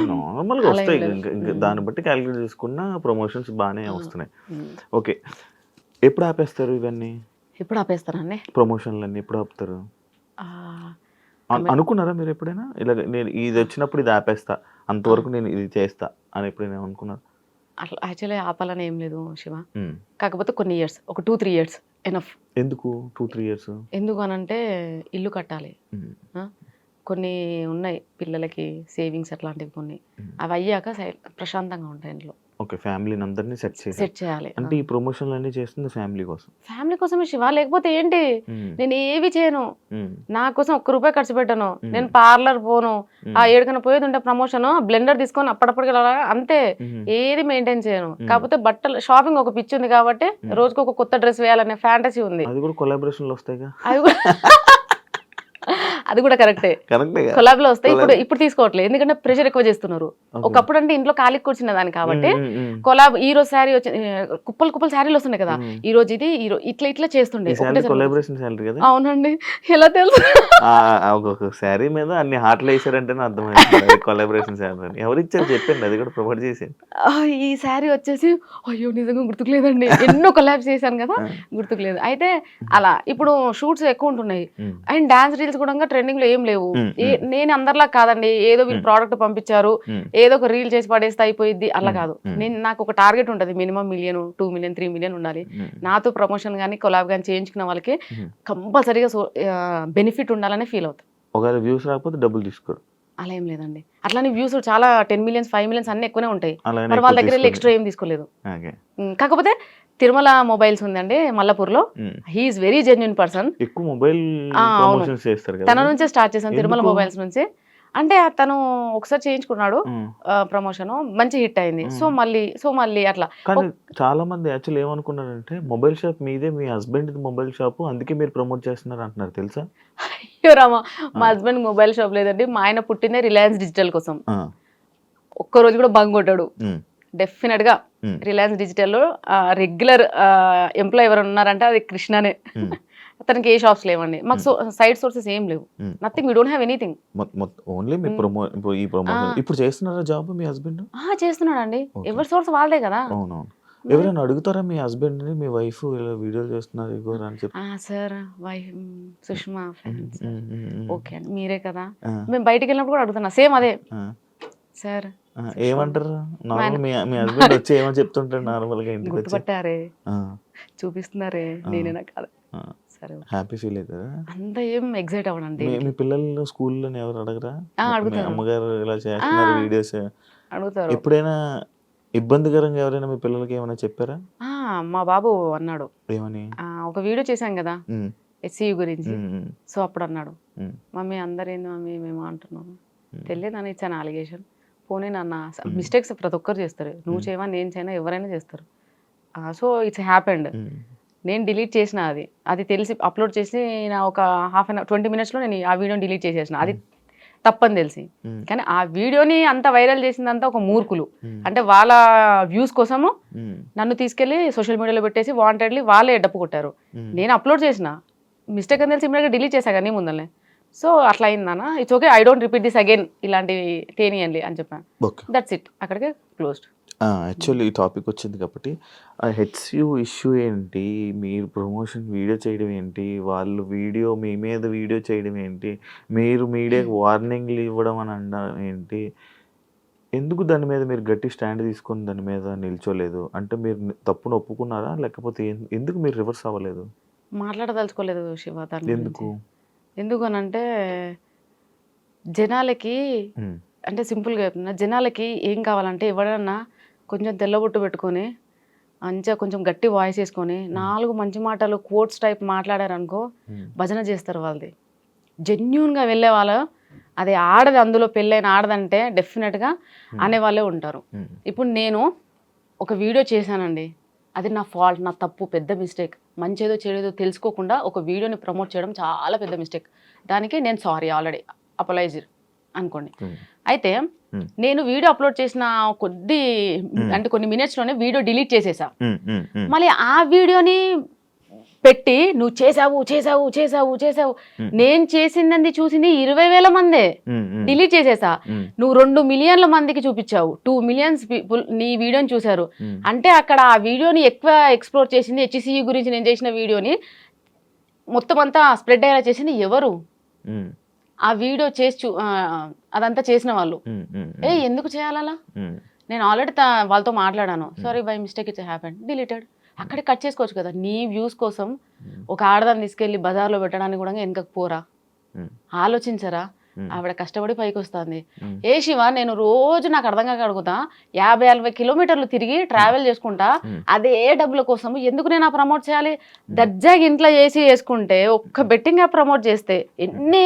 నార్మల్గా వస్తాయి. ఇంకా దాన్ని బట్టి క్యాలిక్యులేట్ చేసుకున్న ప్రమోషన్స్ బాగానే వస్తున్నాయి. ఓకే, ఎప్పుడు ఆపేస్తారు ఇవన్నీ? ఇప్పుడు ఆపేస్తానండి. ప్రమోషన్లు అన్ని ఎప్పుడు ఆపుతారు? ఆ, అనుకున్నారా మీరు ఎప్పుడైనా ఇలా నేను ఇది వచ్చినప్పుడు ఇది ఆపేస్తా, అంతవరకు నేను ఇది చేస్తా అని ఎప్పుడైనా అనుకున్నారు? అట్లా యాక్చువల్లీ ఆపాలని ఏం లేదు శివ. కాకపోతే కొన్ని ఇయర్స్, ఒక 2-3 ఇయర్స్ ఎనఫ్. ఎందుకు 2-3 ఇయర్స్? ఎందుకు అనంటే ఇల్లు కట్టాలి, కొన్ని ఉన్నాయి పిల్లలకి సేవింగ్స్ అట్లాంటివి కొన్ని, అవి అయ్యాక ప్రశాంతంగా ఉంటాయి ఇంట్లో. ఓకే, ఫ్యామిలీని అందరినీ సెట్ చేయాలి. అంటే ఈ ప్రమోషన్లు అన్నీ చేస్తుంది ఫ్యామిలీ కోసం. ఫ్యామిలీ కోసమే శివ, లేకపోతే ఏంటి? నేను ఏవి చేయను, నా కోసం ₹1 ఖర్చు పెట్టను, నేను పార్లర్ పోను, ఆ ఏడుకన్నా పోయేది ఉంటే ప్రమోషన్ బ్లెండర్ తీసుకొని అప్పటికప్పుడు అంతే, ఏది మెయింటైన్ చేయను. కాకపోతే బట్టలు షాపింగ్ ఒక పిచ్చి ఉంది కాబట్టి రోజుకు ఒక కొత్త డ్రెస్ వేయాలనే ఫ్యాంటసీ ఉంది. అది కూడా కొలాబరేషన్లు వస్తాయిగా. అది కూడా కరెక్టే, కొలాబ్ లో వస్తాయి. ఇప్పుడు తీసుకోవట్లేదు, ఎందుకంటే ప్రెషర్ ఎక్కువ చేస్తున్నారు. ఒకప్పుడు అంటే ఇంట్లో ఖాళీ కూర్చున్న దాన్ని కాబట్టి కొలాబ్, ఈ రోజు శారీ వచ్చి కుప్పలు శారీలు వస్తున్నాయి కదా, ఈ రోజు ఇది ఇట్లా చేస్తుండే. అవునండి, ఎలా తెలుసు? ఒక్కొక్క శారీ మీద అన్ని హాట్లు వేసారంటేనే అర్థమైంది కొలాబరేషన్ శారీ. ఎవరిచ్చారు చెప్పండి, అది కూడా ప్రమోట్ చేసేది. ఈ శారీ వచ్చేసి అయ్యో నిజంగా గుర్తుకులేదండి, ఎన్నో కొలాబ్స్ చేశాను కదా, గుర్తుకులేదు. అయితే అలా ఇప్పుడు షూట్స్ ఎక్కువ ఉంటున్నాయి అండ్ డాన్స్ రీల్స్ కూడా ట్రెండింగ్ లో ఏం లేవు. నేను అందరిలా కాదండి, ఏదో వీళ్ళు ప్రోడక్ట్ పంపించారు ఏదో ఒక రీల్ చేసి పడేస్తే అయిపోయింది అలా కాదు. నాకు ఒక టార్గెట్ ఉంటుంది, మినిమం 1 million, 2 million, 3 million ఉండాలి. నాతో ప్రమోషన్ కానీ కొలాబ్ కానీ చేయించుకున్న వాళ్ళకి కంపల్సరీగా బెనిఫిట్ ఉండాలని ఫీల్ అవుతుంది. ఒకవేళ వ్యూస్ రాకపోతే డబ్బులు తీసుకోరు? అలా ఏం లేదండి, అట్లానే వ్యూస్ చాలా 10 millions, 5 millions అన్ని ఎక్కువనే ఉంటాయి. మరి వాళ్ళ దగ్గర ఎక్స్ట్రా ఏం తీసుకోలేదు. కాకపోతే తిరుమల మొబైల్స్ ఉందండి మల్లపూర్లో, హీఈస్ వెరీ జెన్యున్ పర్సన్. ఎక్కువ మొబైల్ ప్రమోషన్స్ చేస్తారు కదా, తన నుంచే స్టార్ట్ చేశాను తిరుమల మొబైల్స్ నుంచి. అంటే తను ఒకసారి చేయించుకున్నాడు ప్రమోషన్, మంచి హిట్ అయింది. సో మళ్ళీ అట్లా. కానీ చాలా మంది యాక్చువల్ ఏమనుకున్నారంటే మొబైల్ షాప్ మీదే, మీ హస్బెండ్ మొబైల్ షాప్, అందుకే మీరు ప్రమోట్ చేస్తున్నారు అంటున్నారు, తెలుసా? అయ్యో రామా, మా హస్బెండ్ మొబైల్ షాప్ లేదండి, మా ఆయన పుట్టిందే రిలయన్స్ డిజిటల్ కోసం. ఒక్కరోజు కూడా బంగ్ కొట్టాడు. డెఫినెట్ గా రిలయన్స్ డిజిటల్ లో రెగ్యులర్ ఎంప్లాయ్ ఎవరు ఉన్నారంటే అది కృష్ణనే. అతనికి ఏ షాప్స్ లేవండి, మాకు సైడ్ సోర్సెస్ ఏం లేవు, nothing, we don't have anything. Only మీ ఈ ప్రమోషన్. ఇప్పుడు చేస్తున్నారా జాబ్ మీ హస్బెండ్? చేస్తున్నాడు అండి, ఎవరి సోర్స్ వాళ్ళదే కదా. అవునవును. ఎవరైనా అడుగుతారా మీ హస్బెండ్ ని, మీ వైఫ్ ఇలా వీడియోలు చేస్తున్నారు ఇగో అని చెప్పి? Sir wife Sushma friends, okay అండి మీరే కదా. మేము బయటికి వెళ్ళినప్పుడు కూడా అడుగుతున్నా సేమ్ అదే సార్. ఏమంటారు మీ హస్బెండ్ వచ్చి ఏమని చెప్తుంటారు నార్మల్ గా? ఇంటికి గుర్తుపట్టారే, చూపిస్తున్నారే, నేనేనా కాదు. సరే, హ్యాపీ ఫీల్ అవుతారా? అంత ఏం ఎగ్జైట్ అవ్వనండి. మీ పిల్లలు స్కూల్లో ఎవరు అడగరా? అమ్మగారు ఇలా చేస్తున్నారు వీడియోస్ అడుగుతారు. ఎప్పుడైనా ఇబ్బందికరంగా ఎవరైనా మీ పిల్లలకి ఏమైనా చెప్పారా? మా బాబు అన్నాడు, ఏమని? ఒక వీడియో చేశాం కదా SCU గురించి, సో అప్పుడు అన్నాడు, మమ్మీ అందరేంది మమ్మీ మేము అంటున్నాము, తెలియదని ఇచ్చాను అలిగేషన్. పోనీ నాన్న, మిస్టేక్స్ ప్రతి ఒక్కరు చేస్తారు, నువ్వు చేయవా నేను చేయనా ఎవరైనా చేస్తారు. So it's happened. నేను డిలీట్ చేసిన అది తెలిసి అప్లోడ్ చేసి నా ఒక 20 minutes నేను ఆ వీడియోని డిలీట్ చేసేసిన, అది తప్పని తెలిసి. కానీ ఆ వీడియోని అంత వైరల్ చేసిందంతా ఒక మూర్ఖులు, అంటే వాళ్ళ వ్యూస్ కోసము నన్ను తీసుకెళ్లి సోషల్ మీడియాలో పెట్టేసి వాంటెడ్లీ వాళ్ళే డప్పు కొట్టారు. నేను అప్లోడ్ చేసిన మిస్టేక్ అని తెలిసి ఇమ్మీడియట్గా డిలీట్ చేశా కానీ ముందరనే. సో అట్లా అయిందన్న, it's okay, I don't repeat this again, ఇలాంటివి తేనియండి అని చెప్పాను. దట్స్ ఇట్, అక్కడికే క్లోజ్డ్. యాక్చువల్లీ ఈ టాపిక్ వచ్చింది కాబట్టి HCU ఇష్యూ ఏంటి, మీరు ప్రమోషన్ వీడియో చేయడం ఏంటి, వాళ్ళు వీడియో మీ మీద వీడియో చేయడం ఏంటి, మీరు మీడియాకి వార్నింగ్లు ఇవ్వడం అని అనడం ఏంటి, ఎందుకు దాని మీద మీరు గట్టి స్టాండ్ తీసుకొని దాని మీద నిల్చోలేదు? అంటే మీరు తప్పును ఒప్పుకున్నారా, లేకపోతే ఎందుకు మీరు రివర్స్ అవ్వలేదు? మాట్లాడదలుచుకోలేదు శివ దాని. ఎందుకు అని అంటే జనాలకి, అంటే సింపుల్గా చెప్తున్నా, జనాలకి ఏం కావాలంటే ఎవడన్నా కొంచెం తెల్లబొట్టు పెట్టుకొని మంచిగా కొంచెం గట్టి వాయిస్ వేసుకొని 4 మంచి మాటలు కోట్స్ టైప్ మాట్లాడారనుకో భజన చేస్తారు వాళ్ళది. జెన్యున్గా వెళ్ళే వాళ్ళు, అది ఆడది, అందులో పెళ్ళైన ఆడదంటే డెఫినెట్గా అనేవాళ్ళే ఉంటారు. ఇప్పుడు నేను ఒక వీడియో చేశానండి, అది నా ఫాల్ట్, నా తప్పు, పెద్ద మిస్టేక్. మంచిదో చెడేదో తెలుసుకోకుండా ఒక వీడియోని ప్రమోట్ చేయడం చాలా పెద్ద మిస్టేక్. దానికి నేను సారీ ఆల్రెడీ అపలైజ్ అనుకోండి. అయితే నేను వీడియో అప్లోడ్ చేసిన కొన్ని మినిట్స్లోనే వీడియో డిలీట్ చేసేసా. మళ్ళీ ఆ వీడియోని పెట్టి నువ్వు చేసావు చేసావు చేసావు చేసావు, నేను చేసింది చూసింది 20,000 మందే, డిలీట్ చేసేసా. నువ్వు 2 మిలియన్ల మందికి చూపించావు, 2 మిలియన్స్ పీపుల్ నీ వీడియోని చూసారు. అంటే అక్కడ ఆ వీడియోని ఎక్కువ ఎక్స్ప్లోర్ చేసింది HCU గురించి నేను చేసిన వీడియోని మొత్తం అంతా స్ప్రెడ్ అయ్యేలా చేసింది ఎవరు? ఉమ్, ఆ వీడియో చేసి అదంతా చేసిన వాళ్ళు. ఉమ్, ఉమ్, ఎందుకు చేయాలలా? ఉమ్, నేను ఆల్రెడీ వాళ్ళతో మాట్లాడాను. Sorry by mistake it's happen, deleted. అక్కడే కట్ చేసుకోవచ్చు కదా. నీ వ్యూస్ కోసం ఒక ఆడదాన్ని తీసుకెళ్లి బజార్లో పెట్టడానికి కూడా వెనకకు పోరా? ఉమ్, ఆలోచించరా? ఆవిడ కష్టపడి పైకి వస్తుంది. ఉమ్, ఏ శివ, నేను రోజు నాకు అర్థం కాక అడుగుతా, 50-60 కిలోమీటర్లు తిరిగి ట్రావెల్ చేసుకుంటా, అదే డబ్బుల కోసం ఎందుకు నేను ఆ ప్రమోట్ చేయాలి? దర్జాగా ఇంట్లో చేసుకుంటే, ఒక్క బెట్టింగ్ యాప్ ప్రమోట్ చేస్తే ఎన్ని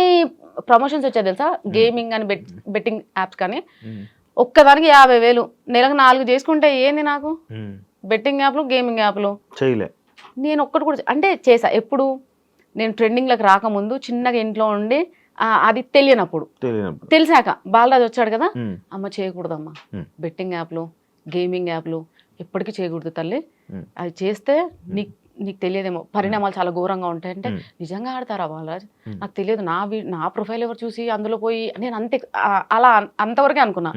ప్రమోషన్స్ వచ్చాయి తెలుసా? గేమింగ్ అని బెట్టింగ్ యాప్స్ కానీ ఒక్కదానికి 50,000, నెలకు 4 చేసుకుంటే ఏంది నాకు? ఉమ్. బెట్టింగ్ యాప్లు, గేమింగ్ యాప్లు చేయలే. నేను ఒక్కటి కూడా అంటే చేసా. ఎప్పుడు? నేను ట్రెండింగ్లకు రాకముందు చిన్నగా ఇంట్లో ఉండి అది తెలియనప్పుడు. తెలిసాక బాలరాజు వచ్చాడు కదా, అమ్మ చేయకూడదమ్మా బెట్టింగ్ యాప్లు, గేమింగ్ యాప్లు ఎప్పటికీ చేయకూడదు తల్లి. అది చేస్తే నీకు తెలియదేమో, పరిణామాలు చాలా ఘోరంగా ఉంటాయంటే, నిజంగా ఆడతారా బాలరాజ్? నాకు తెలియదు, నా ప్రొఫైల్ ఎవరు చూసి అందులో పోయి, నేను అలా అంతవరకే అనుకున్నా.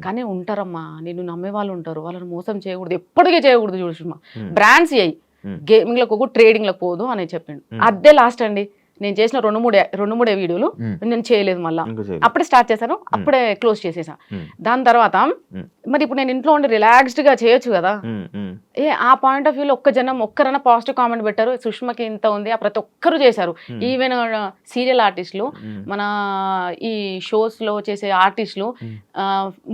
కానీ ఉంటారమ్మా, నిన్ను నమ్మే వాళ్ళు ఉంటారు, వాళ్ళని మోసం చేయకూడదు, ఎప్పటికీ చేయకూడదు. చూడమ్మా, బ్రాండ్స్ అయ్యి గేమింగ్లకు ట్రేడింగ్లకు పోదు అని చెప్పిండు. అదే లాస్ట్ అండి. నేను చేసిన 2-3 వీడియోలు నేను చేయలేదు, మళ్ళీ అప్పుడే స్టార్ట్ చేశాను, అప్పుడే క్లోజ్ చేసేసా. దాని తర్వాత మరి ఇప్పుడు నేను ఇంట్లో ఉండి రిలాక్స్డ్ గా చేయొచ్చు కదా. ఆ పాయింట్ ఆఫ్ వ్యూలో ఒక్కరైనా పాజిటివ్ కామెంట్ పెట్టారు, సుష్మకి ఇంత ఉంది, ప్రతి ఒక్కరు చేశారు. ఈవెన్ సీరియల్ ఆర్టిస్టులు, మన ఈ షోస్ లో చేసే ఆర్టిస్టులు,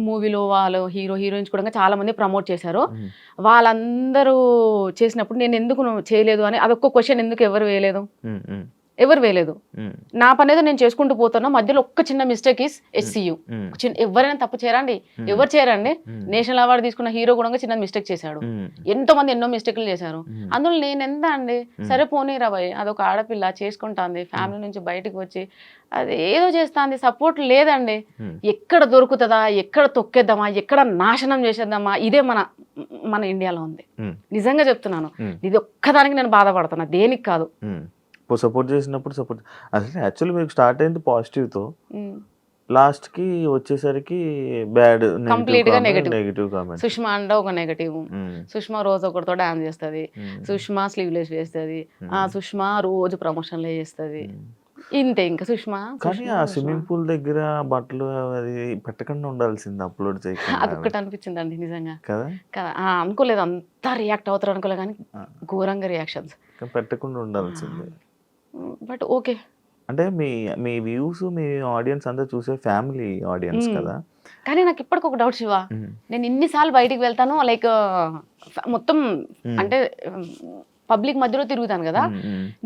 మూవీలో వాళ్ళు హీరో హీరోయిన్స్ కూడా చాలా మంది ప్రమోట్ చేశారు. వాళ్ళందరూ చేసినప్పుడు నేను ఎందుకు చేయలేదు అని అదొక్క క్వశ్చన్ ఎందుకు ఎవరు వేయలేదు. నా పని ఏదో నేను చేసుకుంటూ పోతున్నా, మధ్యలో ఒక్క చిన్న మిస్టేక్ ఇస్ SCU. ఎవరైనా తప్పు చేయరండి, ఎవరు చేయరండి. నేషనల్ అవార్డు తీసుకున్న హీరో కూడా చిన్న మిస్టేక్ చేశాడు, ఎంతో మంది ఎన్నో మిస్టేక్లు చేశారు. అందులో నేను ఎంత అండి, సరే పోనీరా భయ్, అదొక ఆడపిల్ల చేసుకుంటాంది, ఫ్యామిలీ నుంచి బయటకు వచ్చి అది ఏదో చేస్తాంది, సపోర్ట్ లేదండి. ఎక్కడ దొరుకుతుందా, ఎక్కడ తొక్కేద్దామా, ఎక్కడ నాశనం చేసేద్దామా, ఇదే మన ఇండియాలో ఉంది. నిజంగా చెప్తున్నాను, ఇది ఒక్కదానికి నేను బాధపడుతున్నా, దేనికి కాదు. సపోర్ట్ చేసినప్పుడు అసలు యాక్చువల్లీ మీకు స్టార్ట్ అయింది పాజిటివ్తో, లాస్ట్ కి వచ్చేసరికి బ్యాడ్, కంప్లీట్ గా నెగిటివ్ కామెంట్. సుష్మా అంటే ఒక నెగిటివ్. సుష్మా రోజు ఒకరితో డాన్స్ చేస్తుంది, సుష్మా స్లీవ్లెస్ చేస్తుంది, సుష్మా రోజు ప్రమోషన్లే చేస్తుంది, ఇంతే. ఇంకా సుష్మా కానీ ఆ స్విమ్మింగ్ పూల్ దగ్గర బట్టలు అది పెట్టకుండా ఉండాల్సింది, అప్లోడ్ చేయకుండా. అదొక్కటి అనిపించిందండి నిజంగా కదా. అనుకోలేదు అంతా రియాక్ట్ అవుతారు అనుకోలేదు, కానీ ఘోరంగా రియాక్షన్స్. పెట్టకుండా ఉండాల్సింది. బట్ ఓకే, అంటే మీ వ్యూస్, మీ ఆడియన్స్ అంతా చూసే ఫ్యామిలీ ఆడియన్స్ కదా. కానీ నాకు ఇప్పటికి ఒక డౌట్ శివ, నేను ఇన్నిసార్లు బయటికి వెళ్తాను, లైక్ మొత్తం అంటే పబ్లిక్ మధ్యలో తిరుగుతాను కదా.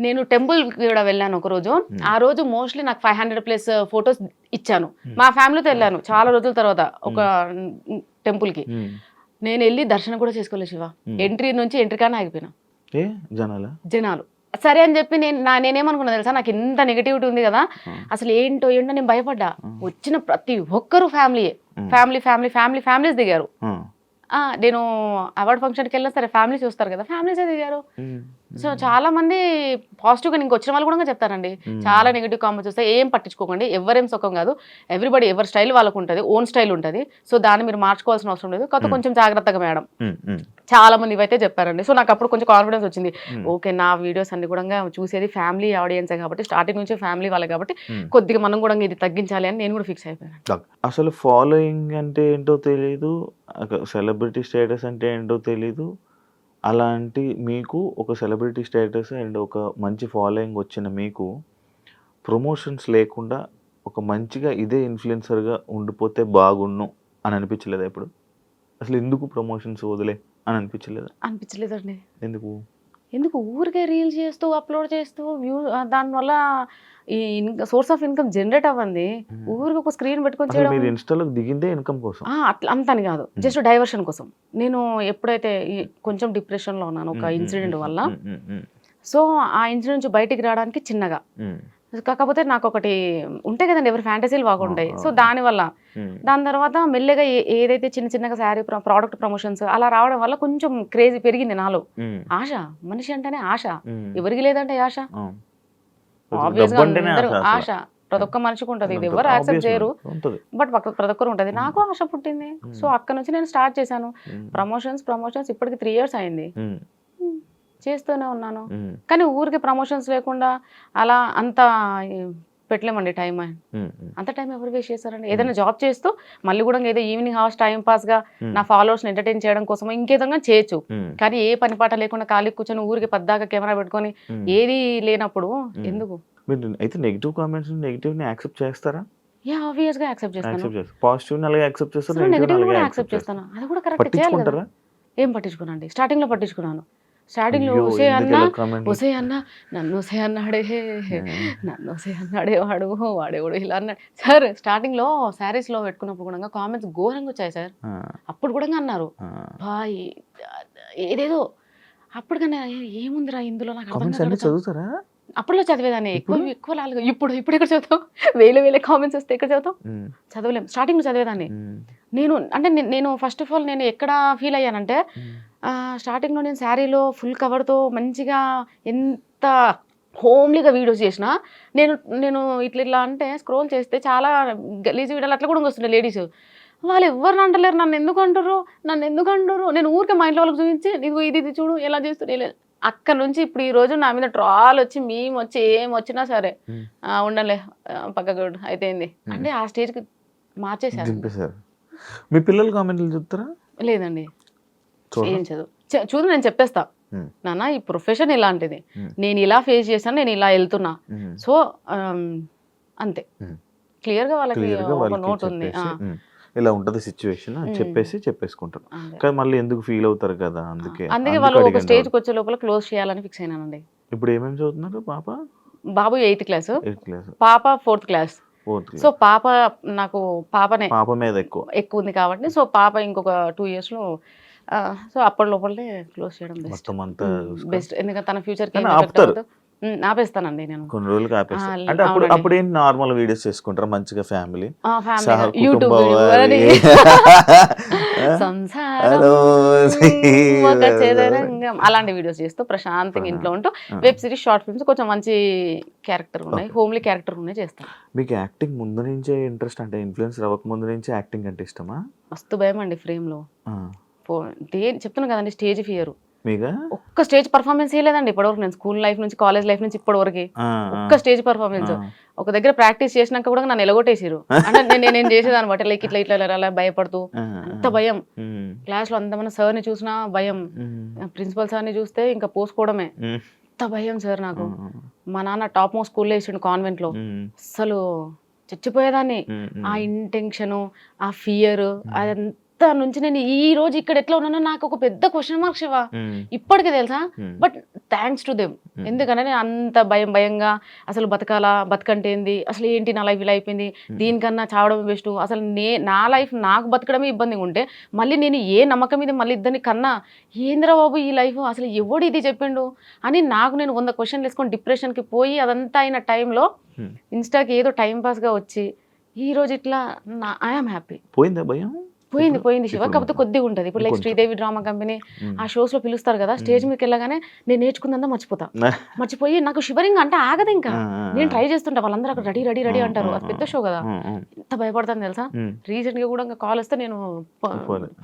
నేను టెంపుల్ కూడా వెళ్ళాను ఒక రోజు. ఆ రోజు మోస్ట్లీ నాకు 500+ ఫొటోస్ ఇచ్చాను. మా ఫ్యామిలీతో వెళ్ళాను చాలా రోజుల తర్వాత ఒక టెంపుల్ కి. నేను వెళ్ళి దర్శనం కూడా చేసుకోలేదు శివ. ఎంట్రీ కానీ ఆగిపోయినా జనాలు. సరే అని చెప్పి నేనేమనుకున్నా తెలుసా, నాకు ఇంత నెగిటివిటీ ఉంది కదా, అసలు ఏంటో నేను భయపడ్డా. వచ్చిన ప్రతి ఒక్కరు ఫ్యామిలీస్ దిగారు. నేను అవార్డ్ ఫంక్షన్కి వెళ్ళినా సరే ఫ్యామిలీస్ చూస్తారు కదా, ఫ్యామిలీసే దిగారు. సో చాలా మంది పాజిటివ్గా ఇంక వచ్చిన వాళ్ళు కూడా చెప్తారండి, చాలా నెగిటివ్ కామెంట్స్ వస్తాయి, ఏం పట్టించుకోకండి, ఎవరేం సుఖం కాదు, ఎవ్రీబడి ఎవరి స్టైల్ వాళ్ళకు ఉంటుంది, ఓన్ స్టైల్ ఉంటుంది. సో దాన్ని మీరు మార్చుకోవాల్సిన అవసరం లేదు, కాకపోతే కొంచెం జాగ్రత్తగా మేడం. చాలా మంది ఇవైతే చెప్పారండి. సో నాకు అప్పుడు కొంచెం కాన్ఫిడెన్స్ వచ్చింది, ఓకే నా వీడియోస్ అన్ని కూడా చూసేది ఫ్యామిలీ ఆడియన్సే కాబట్టి, స్టార్టింగ్ నుంచి ఫ్యామిలీ వాళ్ళే కాబట్టి కొద్దిగా మనం కూడా ఇది తగ్గించాలి అని నేను కూడా ఫిక్స్ అయిపోయాను. అసలు ఫాలోయింగ్ అంటే ఏంటో తెలీదు, సెలబ్రిటీ స్టేటస్ అంటే ఏంటో తెలీదు. అలాంటి మీకు ఒక సెలబ్రిటీ స్టేటస్ అండ్ ఒక మంచి ఫాలోయింగ్ వచ్చిన మీకు ప్రమోషన్స్ లేకుండా ఒక మంచిగా ఇదే ఇన్ఫ్లుయెన్సర్గా ఉండిపోతే బాగుండు అని అనిపించలేదా ఇప్పుడు? అసలు ఎందుకు ప్రమోషన్స్ వదిలే అని అనిపించలేదండి. ఎందుకు ఊరికే రీల్స్ చేస్తూ అప్లోడ్ చేస్తూ దానివల్ల ఈ సోర్స్ ఆఫ్ ఇన్కమ్ జనరేట్ అవ్వండి. ఊరికి ఒక స్క్రీన్ పెట్టుకొని చేయడం, ఇన్స్టాలోకి దిగిందే ఇన్కమ్ కోసం, అట్లా అంతని కాదు, జస్ట్ డైవర్షన్ కోసం. నేను ఎప్పుడైతే కొంచెం డిప్రెషన్లో ఉన్నాను ఒక ఇన్సిడెంట్ వల్ల, సో ఆ ఇన్సిడెంట్ నుంచి బయటికి రావడానికి చిన్నగా, కాకపోతే నాకు ఒకటి ఉంటాయి కదండి, ఎవరి ఫ్యాంటసీలు బాగుంటాయి. సో దాని తర్వాత మెల్లగా ఏదైతే చిన్నగా శారీ ప్రోడక్ట్ ప్రమోషన్స్ అలా రావడం వల్ల కొంచెం క్రేజీ పెరిగింది నాలో. ఆశ, మనిషి అంటేనే ఆశ, ఎవరికి లేదంటే ఆశ, ఆబ్వియస్గా అందరూ ఆశ ప్రతి ఒక్క మనిషికి ఉంటుంది, ఇది ఎవరు యాక్సెప్ట్ చేయరు, బట్ ప్రతి ఒక్కరు ఉంటుంది. నాకు ఆశ పుట్టింది. సో అక్కడ నుంచి నేను స్టార్ట్ చేశాను ప్రమోషన్స్. ఇప్పటికి 3 years అయింది. చేస్తూనే ఉన్నాను. ఉమ్, కానీ ఊరికి ప్రమోషన్స్ లేకుండా అలా అంత పెట్టలేమండి టైం. ఉమ్, ఉమ్, అంత టైం ఎవరు వేస్ట్ చేస్తారండి? ఏదైనా జాబ్ చేస్తూ మళ్ళీ కూడా ఏదో ఈవినింగ్ అవర్స్ టైం పాస్గా నా ఫాలోవర్స్ని ఎంటర్టైన్ చేయడం కోసం ఇంకేదంగా చేయొచ్చు. ఉమ్, కానీ ఏ పని పాట లేకుండా ఖాళీ కూర్చొని ఊరికి పద్దాక కెమెరా పెట్టుకొని ఉమ్. ఏది లేనప్పుడు ఎందుకు? మీరు అయితే నెగిటివ్ కామెంట్స్ నెగిటివ్ని యాక్సెప్ట్ చేస్తారా? ఆబ్వియస్గా యాక్సెప్ట్ చేస్తాను. యాక్సెప్ట్ చేస్తారు. పాజిటివ్ని అలాగే యాక్సెప్ట్ చేస్తారు, అసలు నెగిటివ్ని నెగిటివ్ అలాగే కూడా యాక్సెప్ట్ యాక్సెప్ట్ చేస్తారు. చేస్తాను. అది కూడా కరెక్ట్ చేయాలి కదా. పట్టించుకుంటారా? ఏం పట్టించుకున్నాను అండి, స్టార్టింగ్లో పట్టించుకున్నాను. స్టార్టింగ్లో అయ్యో ఒసే ఎందుకు అన్న ఇలా కామెంట్లు? ఒసే అన్న నన్ను ఒసే అన్నాడే నన్ను ఒసే అన్నాడే వాడేవాడు ఇలా అన్నాడు సార్. స్టార్టింగ్లో శారీస్లో పెట్టుకున్నప్పుడు కూడా కామెంట్స్ ఘోరంగా వచ్చాయి సార్. అప్పుడు కూడా అన్నారు బాయ్ ఏదేదో. అప్పుడు కానీ ఏముందిరా ఇందులో నాకు అర్థం కామెంట్స్ అన్ని కాదు. చదువుతారా? అప్పట్లో చదివేదాన్ని ఎక్కువ లాగా. ఇప్పుడు ఎక్కడ చదువుతాం? వేలే కామెంట్స్ వస్తే ఎక్కడ చదువుతాం? ఉమ్, చదవలేం. స్టార్టింగ్లో చదివేదాన్ని ఉమ్, నేను. అంటే నేను ఫస్ట్ ఆఫ్ ఆల్ నేను ఎక్కడ ఫీల్ అయ్యానంటే ఉమ్, స్టార్టింగ్లో నేను శారీలో ఫుల్ కవర్తో మంచిగా ఎంత హోమ్లీగా వీడియోస్ చేసిన నేను ఇట్లా అంటే స్క్రోల్ చేస్తే చాలా గలీజ్ వీడియోలు అట్లా కూడా వస్తుండే లేడీస్. వాళ్ళు ఎవరిని అంటలేరు, నన్ను ఎందుకు అంటారు. నేను ఊరికే మా ఇంట్లో వాళ్ళకి చూపించి నీకు ఇది చూడు ఎలా చేస్తున్నా. అక్కడ నుంచి ఇప్పుడు ఈ రోజు నా మీద ట్రాల్ వచ్చి మేము వచ్చి ఏం వచ్చినా సరే ఉమ్. ఉండలే పక్కకు అయితేంది అంటే ఆ స్టేజ్కి మార్చేశారు. దింపేశారు. మీ పిల్లలు కామెంట్లు చెప్తారా? లేదండి, చూడరా? ఏం చదువు చూడు నేను చెప్పేస్తా ఉమ్, నాన్న ఈ ప్రొఫెషన్ ఇలాంటిది, ఉమ్, నేను ఇలా ఫేస్ చేశాను, నేను ఇలా వెళ్తున్నా. ఉమ్, సో అంతే ఉమ్. క్లియర్గా వాళ్ళకి క్లియర్గా ఒక వాళ్ళకి నోట్ ఉంది. చెప్పేసి, ఇలా ఉంటుంది సిచ్యువేషన్ అని చెప్పేసుకుంటారు. అంతే. కానీ మళ్ళీ ఎందుకు ఫీల్ అవుతారు కదా, అందుకే అందుకే వాళ్ళు ఒక అడిగాను. స్టేజ్కి వచ్చే లోపల క్లోజ్ చేయాలని ఫిక్స్ అయినానండి. ఇప్పుడు ఏమేమి చదువుతున్నారు పాప? బాబు 8th క్లాస్, 8th క్లాస్, పాప 4th class. 4th so class. నాకు పాపనే పాప మీద ఎక్కువ. ఎక్కువ ఉంది కాబట్టి సో పాప ఇంకొక 2 yearsలో సో అప్పటి లోపలే క్లోజ్ చేయడం బెస్ట్. మొత్తం అంతా చూసుకొని. బెస్ట్. ఎందుకంటే తన ఫ్యూచర్కి కానీ ఆపుతారు. ఆపేస్తానండి నేను. కొన్ని రోజులకి ఆపేస్తారు. ఆ, అంటే అవునండి. అప్పుడు ఏంటి నార్మల్ వీడియోస్ చేసుకుంటారు మంచిగా ఫ్యామిలీ యూట్యూబ్ కుటుంబం సంసారం ఒక చదరంగం అలాంటి వీడియోస్ చేస్తూ ప్రశాంతంగా ఇంట్లో ఉంటూ వెబ్ సిరీస్ షార్ట్ ఫిల్మ్స్ కొంచెం మంచి క్యారెక్టర్ ఉన్నాయి, హోమ్లీ క్యారెక్టర్ ఉన్నాయి చేస్తాను. మీకు యాక్టింగ్ ముందు నుంచే ఇంట్రెస్ట్, అంటే ఇన్ఫ్లుయెన్స్ అవ్వక ముందు నుంచే యాక్టింగ్ అంటే ఇష్టమా? మస్తు భయం అండి ఫ్రేమ్లో. చెప్తున్నాను కదండి, స్టేజ్ ఫియర్. మీగా ఒక్క స్టేజ్ పర్ఫార్మెన్స్ చేయలేదండి ఇప్పటివరకు. నేను స్కూల్ లైఫ్ నుంచి కాలేజ్ లైఫ్ నుంచి ఇప్పటివరకు ఒక్క స్టేజ్ పర్ఫార్మెన్స్. ఒక దగ్గర ప్రాక్టీస్ చేసినాక కూడా నన్ను ఎలగొట్టేసారు. అంటే నేను చేసేదాన్ని బట్టి లైక్ ఇట్లా అలా భయపడుతూ అంత భయం. క్లాస్లో అంతమంది సార్ని చూసినా భయం, ప్రిన్సిపల్ సార్ని చూస్తే ఇంకా పోసుకోవడమే. అంత భయం సార్ నాకు. మా నాన్న టాప్ మోస్ట్ స్కూల్లో వేసిండు కాన్వెంట్లో. అసలు చచ్చిపోయేదాన్ని. ఆ ఇంటెన్షను, ఆ ఫియర్, అదంతా నుంచి నేను ఈ రోజు ఇక్కడ ఎట్లా ఉన్నానో నాకు ఒక పెద్ద క్వశ్చన్ మార్క్ శివ ఇప్పటికే తెలుసా. But thanks to them. ఎందుకంటే నేను అంత భయంగా అసలు బతకంటే ఏంది, అసలు ఏంటి నా లైఫ్ ఇలా అయిపోయింది, దీనికన్నా చావడం బెస్ట్, అసలు నా లైఫ్ నాకు బతకడమే ఇబ్బందిగా ఉంటే మళ్ళీ నేను ఏ నమ్మకం మీద మళ్ళీ ఇద్దరిని కన్నా ఏంద్రా బాబు ఈ లైఫ్, అసలు ఎవడు ఇది చెప్పిండు అని నాకు నేను 100 క్వశ్చన్లు వేసుకొని డిప్రెషన్కి పోయి అదంతా అయిన టైంలో ఇన్స్టాకి ఏదో టైంపాస్గా వచ్చి ఈ రోజు ఇట్లా ఐఎమ్ హ్యాపీ. పోయిందా భయం? పోయింది శివ. కాకపోతే కొద్దిగా ఉంటుంది. ఇప్పుడు లైక్ శ్రీదేవి డ్రామా కంపెనీ ఆ షోస్లో పిలుస్తారు కదా, స్టేజ్ మీదకి వెళ్ళగానే నేను నేర్చుకుందా మర్చిపోయి నాకు షివరింగ్ అంటే ఆగదు. ఇంకా నేను ట్రై చేస్తుంటా, వాళ్ళందరూ అక్కడ రెడీ అంటారు. అది పెద్ద షో కదా, ఎంత భయపడతాను తెలుసా. రీసెంట్ గా కూడా ఇంకా కాల్ వస్తే నేను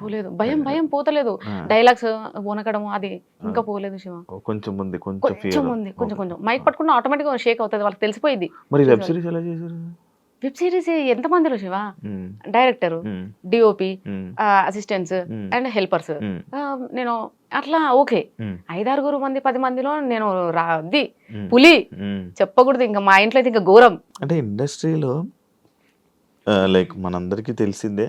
పోలేదు. భయం పోతలేదు. డైలాగ్స్ వనకడం అది ఇంకా పోలేదు శివ. కొంచెం మైక్ పట్టుకున్న ఆటోమేటిక్ గా షేక్ అవుతుంది, వాళ్ళకి తెలిసిపోయింది. వెబ్ సిరీస్ ఎంతమందిలో Shiva, director, DOP, assistants and helpers. నేను అట్లా ఓకే 5-6 మంది 10 మందిలో నేను పులి చెప్పకూడదు. ఇంకా మా ఇంట్లో అయితే ఇంకా ఘోరం. అంటే ఇండస్ట్రీలో లైక్ మనందరికీ తెలిసిందే,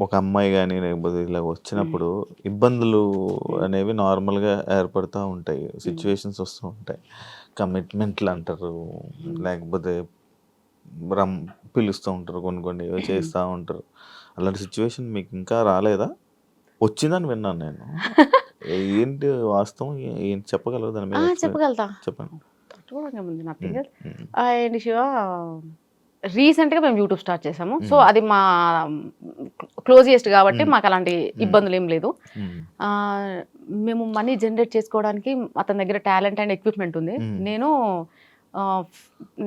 ఒక అమ్మాయి కానీ లేకపోతే ఇలా వచ్చినప్పుడు ఇబ్బందులు అనేవి నార్మల్గా ఏర్పడుతూ ఉంటాయి, సిచ్యువేషన్స్ వస్తూ ఉంటాయి. కమిట్మెంట్లు అంటారు, లేకపోతే పిలుస్తూ ఉంటారు, కొన్ని చేస్తూ ఉంటారు. అలాంటి సిచ్యువేషన్ మీకు ఇంకా రాలేదా? వచ్చిందని విన్నాను నేను. ఏంటి వాస్తవం, ఏంటి చెప్పగలరు దాని మీద? చెప్పగలుగుతా, చెప్పండి. అండ్ శివ రీసెంట్గా మేము యూట్యూబ్ స్టార్ట్ చేసాము. సో అది మా క్లోజియెస్ట్ కాబట్టి మాకు అలాంటి ఇబ్బందులు ఏం లేదు. మేము మనీ జనరేట్ చేసుకోవడానికి అతని దగ్గర టాలెంట్ అండ్ ఎక్విప్మెంట్ ఉంది. నేను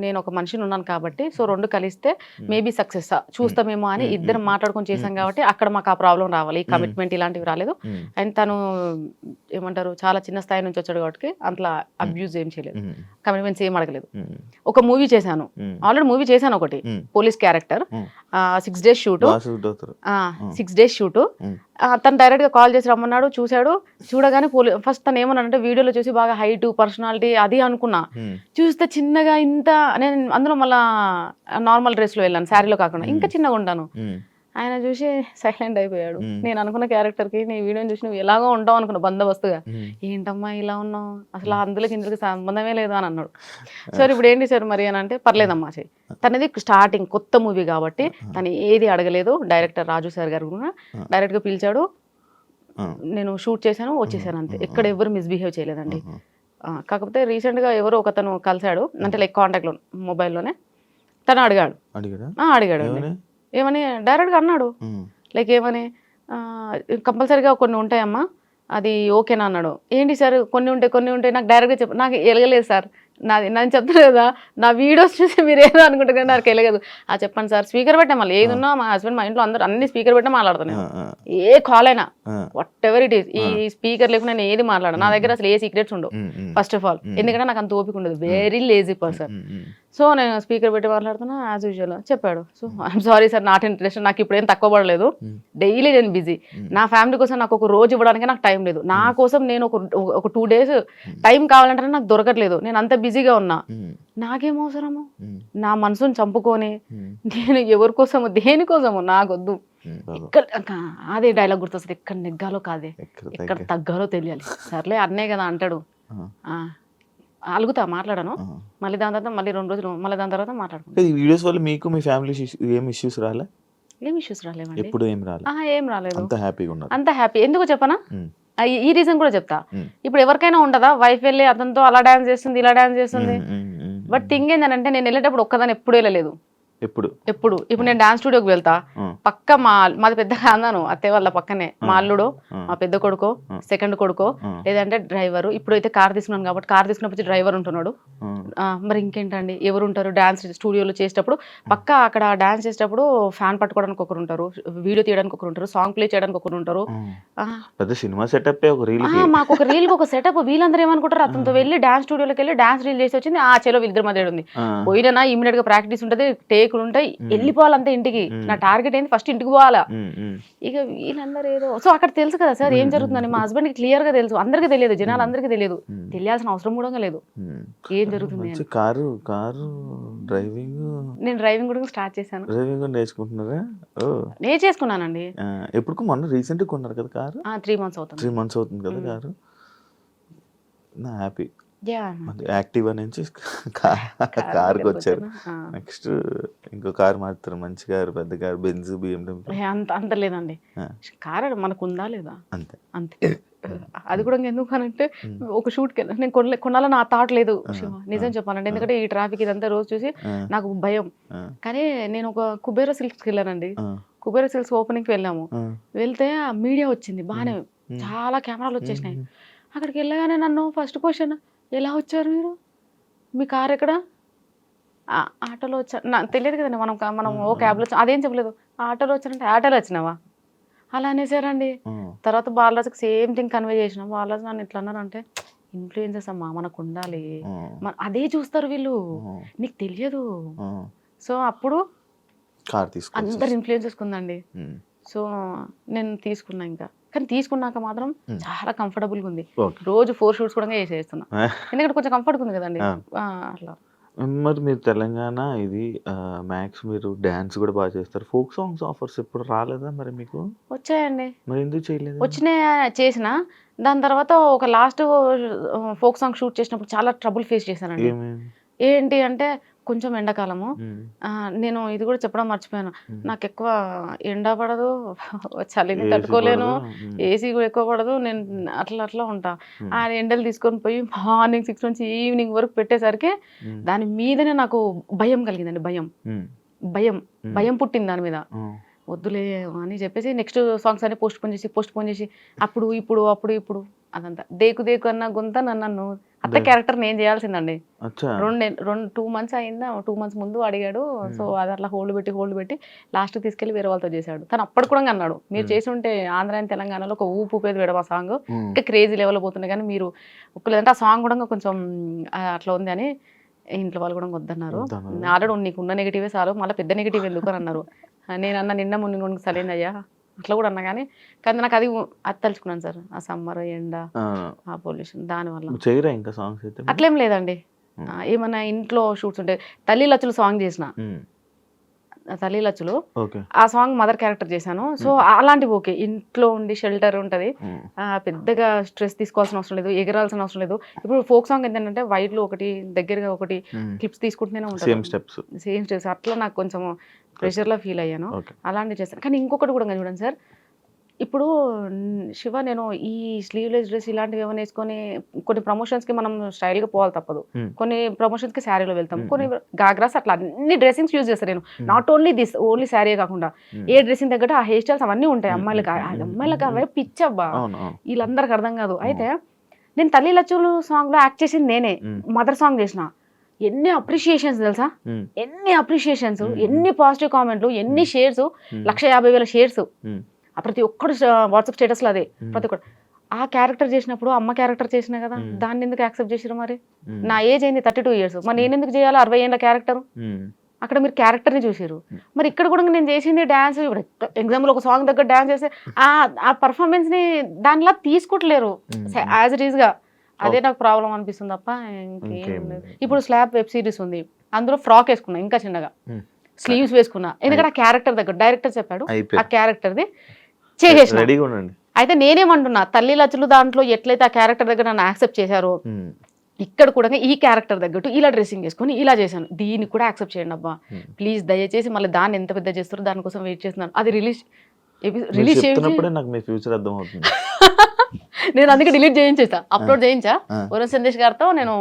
నేను ఒక మనిషిని ఉన్నాను కాబట్టి సో 2 కలిస్తే మేబీ సక్సెస్ చూస్తామేమో అని ఇద్దరం మాట్లాడుకొని చేశాం కాబట్టి అక్కడ మాకు ఆ ప్రాబ్లం రావాలి, ఈ కమిట్మెంట్ ఇలాంటివి రాలేదు. అండ్ తను ఏమంటారు చాలా చిన్న స్థాయి నుంచి వచ్చాడు కాబట్టి అట్లా అబ్యూజ్ ఏం చేయలేదు, కమిట్మెంట్స్ ఏం అడగలేదు. ఒక మూవీ చేశాను, ఆల్రెడీ మూవీ చేశాను ఒకటి, police character, 6 days shoot, 6 days shoot. తను డైరెక్ట్ గా కాల్ చేసి రమ్మన్నాడు, చూశాడు. చూడగానే ఫస్ట్ తను ఏమన్నాడంటే వీడియోలో చూసి బాగా హైట్ పర్సనాలిటీ అది అనుకున్నా, చూస్తే చిన్నగా ఇంత, నేను అందులో మళ్ళా నార్మల్ డ్రెస్ లో వెళ్ళాను, శారీలో కాకుండా ఇంకా చిన్నగా ఉంటాను. ఆయన చూసి సైలెంట్ అయిపోయాడు. నేను అనుకున్న క్యారెక్టర్ కి నీ వీడియోని చూసి నువ్వు ఎలాగో ఉంటావు అనుకున్నా బందోబస్తుగా, ఏంటమ్మా ఇలా ఉన్నావు, అసలు అందులోకి ఇందులోకి సంబంధమే లేదు అని అన్నాడు. సార్ ఇప్పుడు ఏంటి సార్ మరి అని అంటే, పర్లేదమ్మా చెయ్యి. తనది స్టార్టింగ్ కొత్త మూవీ కాబట్టి తను ఏది అడగలేదు. డైరెక్టర్ రాజు సార్ గారు కూడా డైరెక్ట్ గా పిలిచాడు, నేను షూట్ చేశాను, వచ్చేసాను అంతే. ఎక్కడ ఎవరు మిస్బిహేవ్ చేయలేదండి. కాకపోతే రీసెంట్ గా ఎవరో ఒకతను కలిశాడు, అంటే లైక్ కాంటాక్ట్ లో మొబైల్లోనే. తను అడిగాడు ఏమని, డైరెక్ట్గా అన్నాడు లైక్ ఏమని, కంపల్సరీగా కొన్ని ఉంటాయమ్మా అది ఓకేనా అన్నాడు. ఏంటి సార్ కొన్ని ఉంటాయి నాకు డైరెక్ట్గా చెప్పు, నాకు ఎలగలేదు సార్, నేను చెప్తాను కదా నా వీడియోస్ చూసి మీరు ఏదో అనుకుంటారు కానీ నాకు వెళ్ళగదు. చెప్పండి సార్, స్పీకర్ పెట్టా, మళ్ళీ ఏది ఉన్నా మా హస్బెండ్ మా ఇంట్లో అందరూ అన్ని స్పీకర్ పెట్టా మాట్లాడుతున్నాను, ఏ కాల్ అయినా వాట్ ఎవర్ ఇట్ ఈస్. ఈ స్పీకర్ లేకుండా నేను ఏది మాట్లాడను, నా దగ్గర అసలు ఏ సీక్రెట్స్ ఉండవు ఫస్ట్ ఆఫ్ ఆల్, ఎందుకంటే నాకు అంత ఓపిక ఉండదు, వెరీ లేజీ పర్సన్. సో నేను స్పీకర్ పెట్టి మాట్లాడుతున్నా యాజ్ యూజువల్. చెప్పాడు, so I'm sorry sir, not interest, నాకు ఇప్పుడు ఏం తక్కువ పడలేదు, డైలీ నేను బిజీ, నా ఫ్యామిలీ కోసం నాకు ఒక రోజు ఇవ్వడానికి నాకు టైం లేదు, నా కోసం నేను ఒక 2 days టైం కావాలంటే నాకు దొరకట్లేదు, నేను అంత బిజీగా ఉన్నా, నాకేం అవసరము నా మనసుని చంపుకొని నేను ఎవరి కోసము దేనికోసము నాకొద్దు. ఇక్కడ అదే డైలాగ్ గుర్తొస్తుంది, ఎక్కడ నెగ్గాలో కాదే ఎక్కడ తగ్గాలో తెలియాలి. సర్లే అన్నే కదా అంటాడు, అలుగుతా మాట్లాడాను, మళ్ళీ దాని తర్వాత మళ్ళీ 2 రోజులు మళ్ళీ దాని తర్వాత మాట్లాడుకుంటాను. ఈ వీడియోస్ వల్ల మీకు మీ ఫ్యామిలీ ఏం ఇష్యూస్ రాలే? ఏం ఇష్యూస్ రాలేవండి, ఎప్పుడు ఏం రాలేదు, అంత హ్యాపీగా ఉన్నారు. అంత హ్యాపీ. ఎందుకు చెప్పనా, ఈ రీజన్ కూడా చెప్తా. ఇప్పుడు ఎవరికైనా ఉండదా, వైఫ్ వెళ్ళి అతనితో అలా డాన్స్ చేస్తుంది ఇలా డాన్స్ చేస్తుంది, బట్ థింగ్ ఏంటంటే నేను వెళ్ళేటప్పుడు ఒక్కదాన్ని ఎప్పుడు వెళ్ళలేదు. ఎప్పుడు ఇప్పుడు నేను డాన్స్ స్టూడియోకి వెళ్తా, పక్క మాది పెద్దగా అన్నాను అత్తయ్య వాళ్ళ పక్కనే మా అల్లుడు, మా పెద్ద కొడుకో సెకండ్ కొడుకో, లేదంటే డ్రైవరు. ఇప్పుడు అయితే కార్ తీసుకున్నాను కాబట్టి కార్ తీసుకున్నప్పుడు డ్రైవర్ ఉంటున్నాడు. మరి ఇంకేంటండి ఎవరు ఉంటారు డాన్స్ స్టూడియోలో చేసేటప్పుడు, పక్క అక్కడ డాన్స్ చేసేటప్పుడు ఫ్యాన్ పట్టుకోవడానికి ఒకరు ఉంటారు, వీడియో తీయడానికి ఒకరు ఉంటారు, సాంగ్ ప్లే చేయడానికి ఒకరు ఉంటారు. సినిమా సెటప్ మాకు ఒక రీల్ ఒక సెటప్. వీళ్ళందరూ ఏమనుకుంటారు, అతనితో వెళ్ళి డాన్స్ స్టూడియోకి వెళ్ళి డాన్స్ రీల్ చేసి వచ్చింది, చెలో వీళ్ళిద్దరి మధ్య ఉంది, పోయినా ఇమీడియట్ గా ప్రాక్టీస్ ఉంటుంది, టేక్ ఉంటాయి, వెళ్ళిపోవాలంటే ఇంటికి. నా టార్గెట్ ఏంటి, ఫస్ట్ ఇంటికి పోవాలా. ఇక వీళ్ళందరూ ఏదో, సో అక్కడ తెలుసు కదా సార్ ఏం జరుగుతుందని, మా హస్బెండ్ కి క్లియర్ గా తెలుసు, అందరికీ తెలియదు, జనాలు అందరికీ తెలియదు, తెలియాల్సిన అవసరం కూడా లేదు ఏం జరుగుతుంది. నేను డ్రైవింగ్ కూడా స్టార్ట్ చేశాను. నేర్చేసుకున్నానండి. ఎప్పుడు మొన్న రీసెంట్ కొన్నారు కదా కారు? 3 months అవుతుంది. 3 months అవుతుంది కదా కారు. నా హ్యాపీ. యాక్టివా నుంచి కార్కి వచ్చారు, నెక్స్ట్ ఇంకో కార్ మారుతారు, మంచి కారు, పెద్ద కారు, బెంజ్, BMW. అంత లేదండి, కార్ మనకు ఉందా లేదా అంతే అంతే. అది కూడా ఎందుకు అనంటే ఒక షూట్కి వెళ్ళి నేను కొనాలని నా థాట్ లేదు నిజం చెప్పాలంటే, ఎందుకంటే ఈ ట్రాఫిక్ ఇదంతా రోజు చూసి నాకు భయం. కానీ నేను ఒక కుబేరా సిల్క్స్కి వెళ్ళానండి, కుబేరా సిల్క్స్ ఓపెనింగ్కి వెళ్ళాము. వెళ్తే మీడియా వచ్చింది బాగానే, చాలా కెమెరాలు వచ్చేసినాయి. అక్కడికి వెళ్ళగానే నన్ను ఫస్ట్ క్వశ్చన్, ఎలా వచ్చారు మీరు, మీ కార్ ఎక్కడ, ఆటోలో వచ్చా, నాకు తెలియదు కదండి, మనం ఓ క్యాబ్లో అదేం చెప్పలేదు, ఆటోలో వచ్చారంటే ఆటోలో వచ్చినావా అలా అనేసారండి. తర్వాత బాలరాజుకి సేమ్ థింగ్ కన్వే చేసినాం. బాలరాజు నన్ను ఎట్లా అన్నారంటే, ఇన్ఫ్లుయెన్సెస్ అమ్మా మనకు ఉండాలి, అదే చూస్తారు వీళ్ళు, నీకు తెలియదు. సో అప్పుడు అందరు ఇన్ఫ్లుయెన్సెస్ ఉందండి. సో నేను తీసుకున్నా ఇంకా, కానీ తీసుకున్నాక మాత్రం చాలా కంఫర్టబుల్గా ఉంది. రోజు 4 shoots కూడా చేసేస్తున్నా, ఎందుకంటే కొంచెం కంఫర్ట్గా ఉంది కదండి అట్లా. మరి మీరు తెలంగాణ ఇది మ్యాక్స్ మీరు డాన్స్ కూడా బాగా చేస్తారు, ఫోక్ సాంగ్స్ ఆఫర్స్ ఎప్పుడు రాలేదా మరి మీకు? వచ్చాయండి. మరి ఎందుకు చేయలేదు? వచ్చినాయి, చేసిన దాని తర్వాత ఒక లాస్ట్ ఫోక్ సాంగ్ షూట్ చేసినప్పుడు చాలా ట్రబుల్ ఫేస్ చేశానండి. ఏంటి అంటే కొంచెం ఎండాకాలము, నేను ఇది కూడా చెప్పడం మర్చిపోయాను, నాకు ఎక్కువ ఎండ పడదు, చలిని తట్టుకోలేను, ఏసీ కూడా ఎక్కువ పడదు, నేను అట్లా ఉంటా. ఆ ఎండలు తీసుకొని పోయి మార్నింగ్ 6 నుంచి ఈవినింగ్ వరకు పెట్టేసరికి దాని మీదనే నాకు భయం కలిగిందండి, భయం పుట్టింది దాని మీద. వద్దులే అని చెప్పేసి నెక్స్ట్ సాంగ్స్ అన్ని పోస్ట్ పోన్ చేసి అప్పుడు ఇప్పుడు అదంతా దేకు దేకు అన్న గుంత నన్ను అత్త క్యారెక్టర్ నేను చేయాల్సిందండి. అచ్చా 2 months అయిందా, 2 months ముందు అడిగాడు. సో అది అట్లా హోల్డ్ పెట్టి లాస్ట్ తీసుకెళ్లి వేరే వాళ్ళతో చేశాడు. తను అప్పుడు కూడా అన్నాడు, మీరు చేసి ఉంటే ఆంధ్ర అండ్ తెలంగాణలో ఒక ఊపేది వేయడం ఆ సాంగ్ ఇంకా క్రేజీ లెవెల్ పోతుంది, కానీ మీరు ఒక్కలేదంటే ఆ సాంగ్ కూడా కొంచెం అట్లా ఉంది అని ఇంట్లో వాళ్ళు కూడా వద్దన్నారు. ఆల్రెడీ నీకు ఉన్న నెగిటివే చాలు, మళ్ళీ పెద్ద నెగిటివ్ ఎందుకు అని అన్నారు. నేను అన్న నిన్న మొన్న సరైంది అయ్యా అట్లా కూడా అన్నా, కానీ నాకు అది తలుచుకున్నాను సార్, ఆ సమ్మర్ ఎండ ఆ పొల్యూషన్ దానివల్ల. చేయరా ఇంకా సాంగ్స్ అయితే? అట్లేం లేదండి, ఏమన్నా ఇంట్లో షూట్స్ ఉంటాయి. తల్లి లచ్చులు సాంగ్ చేసిన, తల్లి లచ్చులు ఆ సాంగ్ మదర్ క్యారెక్టర్ చేశాను. సో అలాంటివి ఓకే, ఇంట్లో ఉండి షెల్టర్ ఉంటుంది, పెద్దగా స్ట్రెస్ తీసుకోవాల్సిన అవసరం లేదు, ఎగరాల్సిన అవసరం లేదు. ఇప్పుడు ఫోక్ సాంగ్ ఏంటంటే వైట్ లో ఒకటి దగ్గరగా ఒకటి క్లిప్స్ తీసుకుంటూనే ఉంటాను, సేమ్ స్టెప్స్. అట్లా నాకు కొంచెం ప్రెషర్ లో ఫీల్ అయ్యాను, అలాంటివి చేస్తాను. కానీ ఇంకొకటి కూడా చూడండి సార్, ఇప్పుడు శివ నేను ఈ స్లీవ్లెస్ డ్రెస్ ఇలాంటివి ఏమైనా వేసుకొని కొన్ని ప్రమోషన్స్ కి మనం స్టైల్ గా పోవాలి తప్పదు, కొన్ని ప్రమోషన్స్ కి శారీలో వెళ్తాం, కొన్ని గాగ్రాస్ అట్లా అన్ని డ్రెస్సింగ్స్ యూజ్ చేస్తాను నేను. నాట్ ఓన్లీ శారీ కాకుండా ఏ డ్రెస్సింగ్ తగ్గట్టు ఆ హెయిర్ స్టైల్స్ అవన్నీ ఉంటాయి. అమ్మాయిలకు అవే పిచ్చబ్బా, వీళ్ళందరికి అర్థం కాదు. అయితే నేను తల్లి లచ్చులు సాంగ్ లో యాక్ట్ చేసింది నేనే, మదర్ సాంగ్ చేసిన. ఎన్ని అప్రిషియేషన్స్ తెలుసా, ఎన్ని అప్రిషియేషన్స్, ఎన్ని పాజిటివ్ కామెంట్లు, ఎన్ని షేర్స్, 150,000 షేర్స్. ప్రతి ఒక్కడు వాట్సాప్ స్టేటస్ లో అదే, ప్రతి ఒక్కడు. ఆ క్యారెక్టర్ చేసినప్పుడు అమ్మ క్యారెక్టర్ చేసిన కదా, దాన్ని ఎందుకు యాక్సెప్ట్ చేసారు? మరి నా ఏజ్ అయింది 32 years, మరి నేను ఎందుకు చేయాలి 60 ఏళ్ళ క్యారెక్టర్? అక్కడ మీరు క్యారెక్టర్ ని చూసారు, మరి ఇక్కడ కూడా నేను చేసింది డాన్స్. ఇప్పుడు ఎగ్జాంపుల్ ఒక సాంగ్ దగ్గర డాన్స్ చేస్తే ఆ పర్ఫార్మెన్స్ ని దానిలా తీసుకోవట్లేరు యాజ్ ఇట్ ఈస్ గా. అదే నాకు ప్రాబ్లం అనిపిస్తుంది తప్ప ఇంకేం లేదు. ఇప్పుడు స్లాబ్ వెబ్ సిరీస్ ఉంది, అందులో ఫ్రాక్ వేసుకున్నా, ఇంకా చిన్నగా స్లీవ్స్ వేసుకున్నా, ఎందుకంటే ఆ క్యారెక్టర్ దగ్గర డైరెక్టర్ చెప్పాడు ఆ క్యారెక్టర్ ది చేసేసిన. అయితే నేనేమంటున్నా, తల్లి లచ్చులు దాంట్లో ఎట్లయితే ఆ క్యారెక్టర్ దగ్గర నన్ను యాక్సెప్ట్ చేశారో, ఇక్కడ కూడా ఈ క్యారెక్టర్ తగ్గట్టు ఇలా డ్రెస్సింగ్ చేసుకొని ఇలా చేశాను, దీన్ని కూడా యాక్సెప్ట్ చేయండి అబ్బా ప్లీజ్, దయచేసి. మళ్ళీ దాన్ని ఎంత పెద్ద చేస్తారో దానికోసం వెయిట్ చేస్తున్నాను. అది రిలీజ్ నేను అందుకే డిలీట్ చేయించేసా, అప్లోడ్ చేయించా వరుణ్ సందేశ్ గారితో. నేను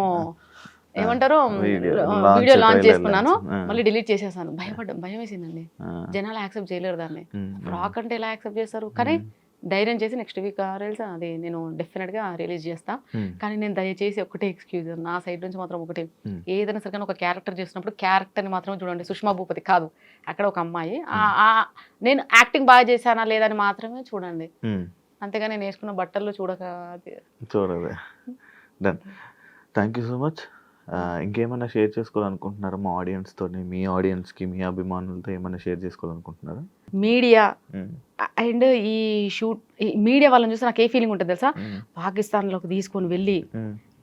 ఏమంటారు వీడియో లాంచ్ చేసుకున్నాను, మళ్ళీ డిలీట్ చేసేసాను. భయం వేసిందండి, జనాలు యాక్సెప్ట్ చేయలేరు దాన్ని. ఫ్రాక్ అంటే ఎలా యాక్సెప్ట్ చేస్తారు? కానీ ధైర్యం చేసి నెక్స్ట్ వీక్ అది నేను డెఫినెట్ గా రిలీజ్ చేస్తా. కానీ నేను దయచేసి ఒకటే ఎక్స్క్యూజ్ నా సైడ్ నుంచి మాత్రం ఒకటి, ఏదైనా సరిగ్గా ఒక క్యారెక్టర్ చేసినప్పుడు క్యారెక్టర్ ని మాత్రం చూడండి. సుష్మా భూపతి కాదు, అక్కడ ఒక అమ్మాయి, నేను యాక్టింగ్ బాగా చేశానా లేదని మాత్రమే చూడండి, అంతేగా నేను వేసుకున్న బట్టల్లో చూడదే. Thank you so much. ఇంకేమైనా షేర్ చేసుకోవాలనుకుంటున్నారా మా ఆడియన్స్ తోని, మీ ఆడియన్స్ కి, మీ అభిమానులతో ఏమైనా షేర్ చేసుకోవాలనుకుంటున్నారా? మీడియా అండ్ ఈ షూట్ మీడియా వాళ్ళని చూస్తే నాకు ఏ ఫీలింగ్ ఉంటుంది తెలుసా, పాకిస్తాన్లోకి తీసుకొని వెళ్ళి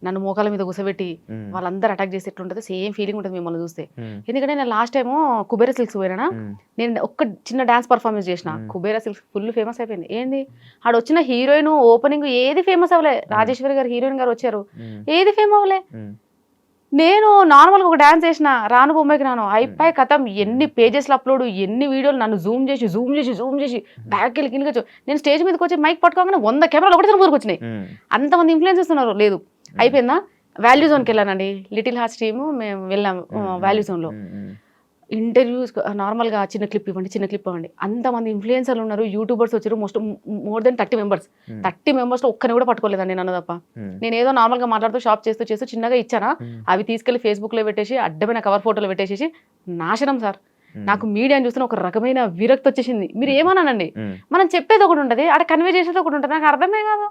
నన్ను మోకాల మీద కూసబెట్టి వాళ్ళందరూ అటాక్ చేసి ఎట్లుంటుంది, సేమ్ ఫీలింగ్ ఉంటుంది మిమ్మల్ని చూస్తే. ఎందుకంటే నేను లాస్ట్ టైము కుబేరా సిల్క్స్ పోయినా, నేను ఒక్క చిన్న డాన్స్ పర్ఫార్మెన్స్ చేసిన, కుబేరా సిల్క్స్ ఫుల్ ఫేమస్ అయిపోయింది. ఏంది ఆడ వచ్చిన హీరోయిన్ ఓపెనింగ్ ఏది ఫేమస్ అవ్వలే, రాజేశ్వరి గారు హీరోయిన్ గారు వచ్చారు, ఏది ఫేమ్ అవ్వలే. నేను నార్మల్గా ఒక డాన్స్ చేసిన, రాను బొమ్మకి రాను అయిపోయి కథం, ఎన్ని పేజెస్లో అప్లోడ్, ఎన్ని వీడియోలు, నన్ను జూమ్ చేసి బ్యాక్ వెళ్ళి కిందకి. నేను స్టేజ్ మీదకి వచ్చి మైక్ పట్టుకోగానే 100 కెమెరాలు ఒకటి ముందుకు వచ్చినాయి, అంతమంది ఇన్ఫ్లుయెన్స్ ఇస్తున్నారు. లేదు అయిపోయిందా, వాల్యూ జోన్కి వెళ్ళానండి, లిటిల్ హార్ట్స్ టీము మేము వెళ్ళాము వాల్యూ జోన్లో. ఇంటర్వ్యూస్ నార్మల్గా చిన్న క్లిప్ ఇవ్వండి, అంతమంది ఇన్ఫ్లుయెన్సర్లు ఉన్నారు, యూట్యూబర్స్ వచ్చారు, మోర్ దెన్ 30 members. 30 members లో ఒక్కరిని కూడా పట్టుకోలేదండి నన్ను తప్ప. నేను ఏదో నార్మల్గా మాట్లాడుతూ షాప్ చేస్తూ చిన్నగా ఇచ్చానా, అవి తీసుకెళ్లి ఫేస్బుక్ లో పెట్టేసి అడ్డమైన కవర్ ఫోటోలు పెట్టేసి నాశనం సార్. నాకు మీడియాని చూస్తున్న ఒక రకమైన విరక్తి వచ్చేసింది. మీరు ఏమన్నానండి, మనం చెప్పేది ఒకటి ఉంటుంది, అక్కడ కన్వే చేసేది ఒకటి ఉంటుంది, నాకు అర్థమే కాదు.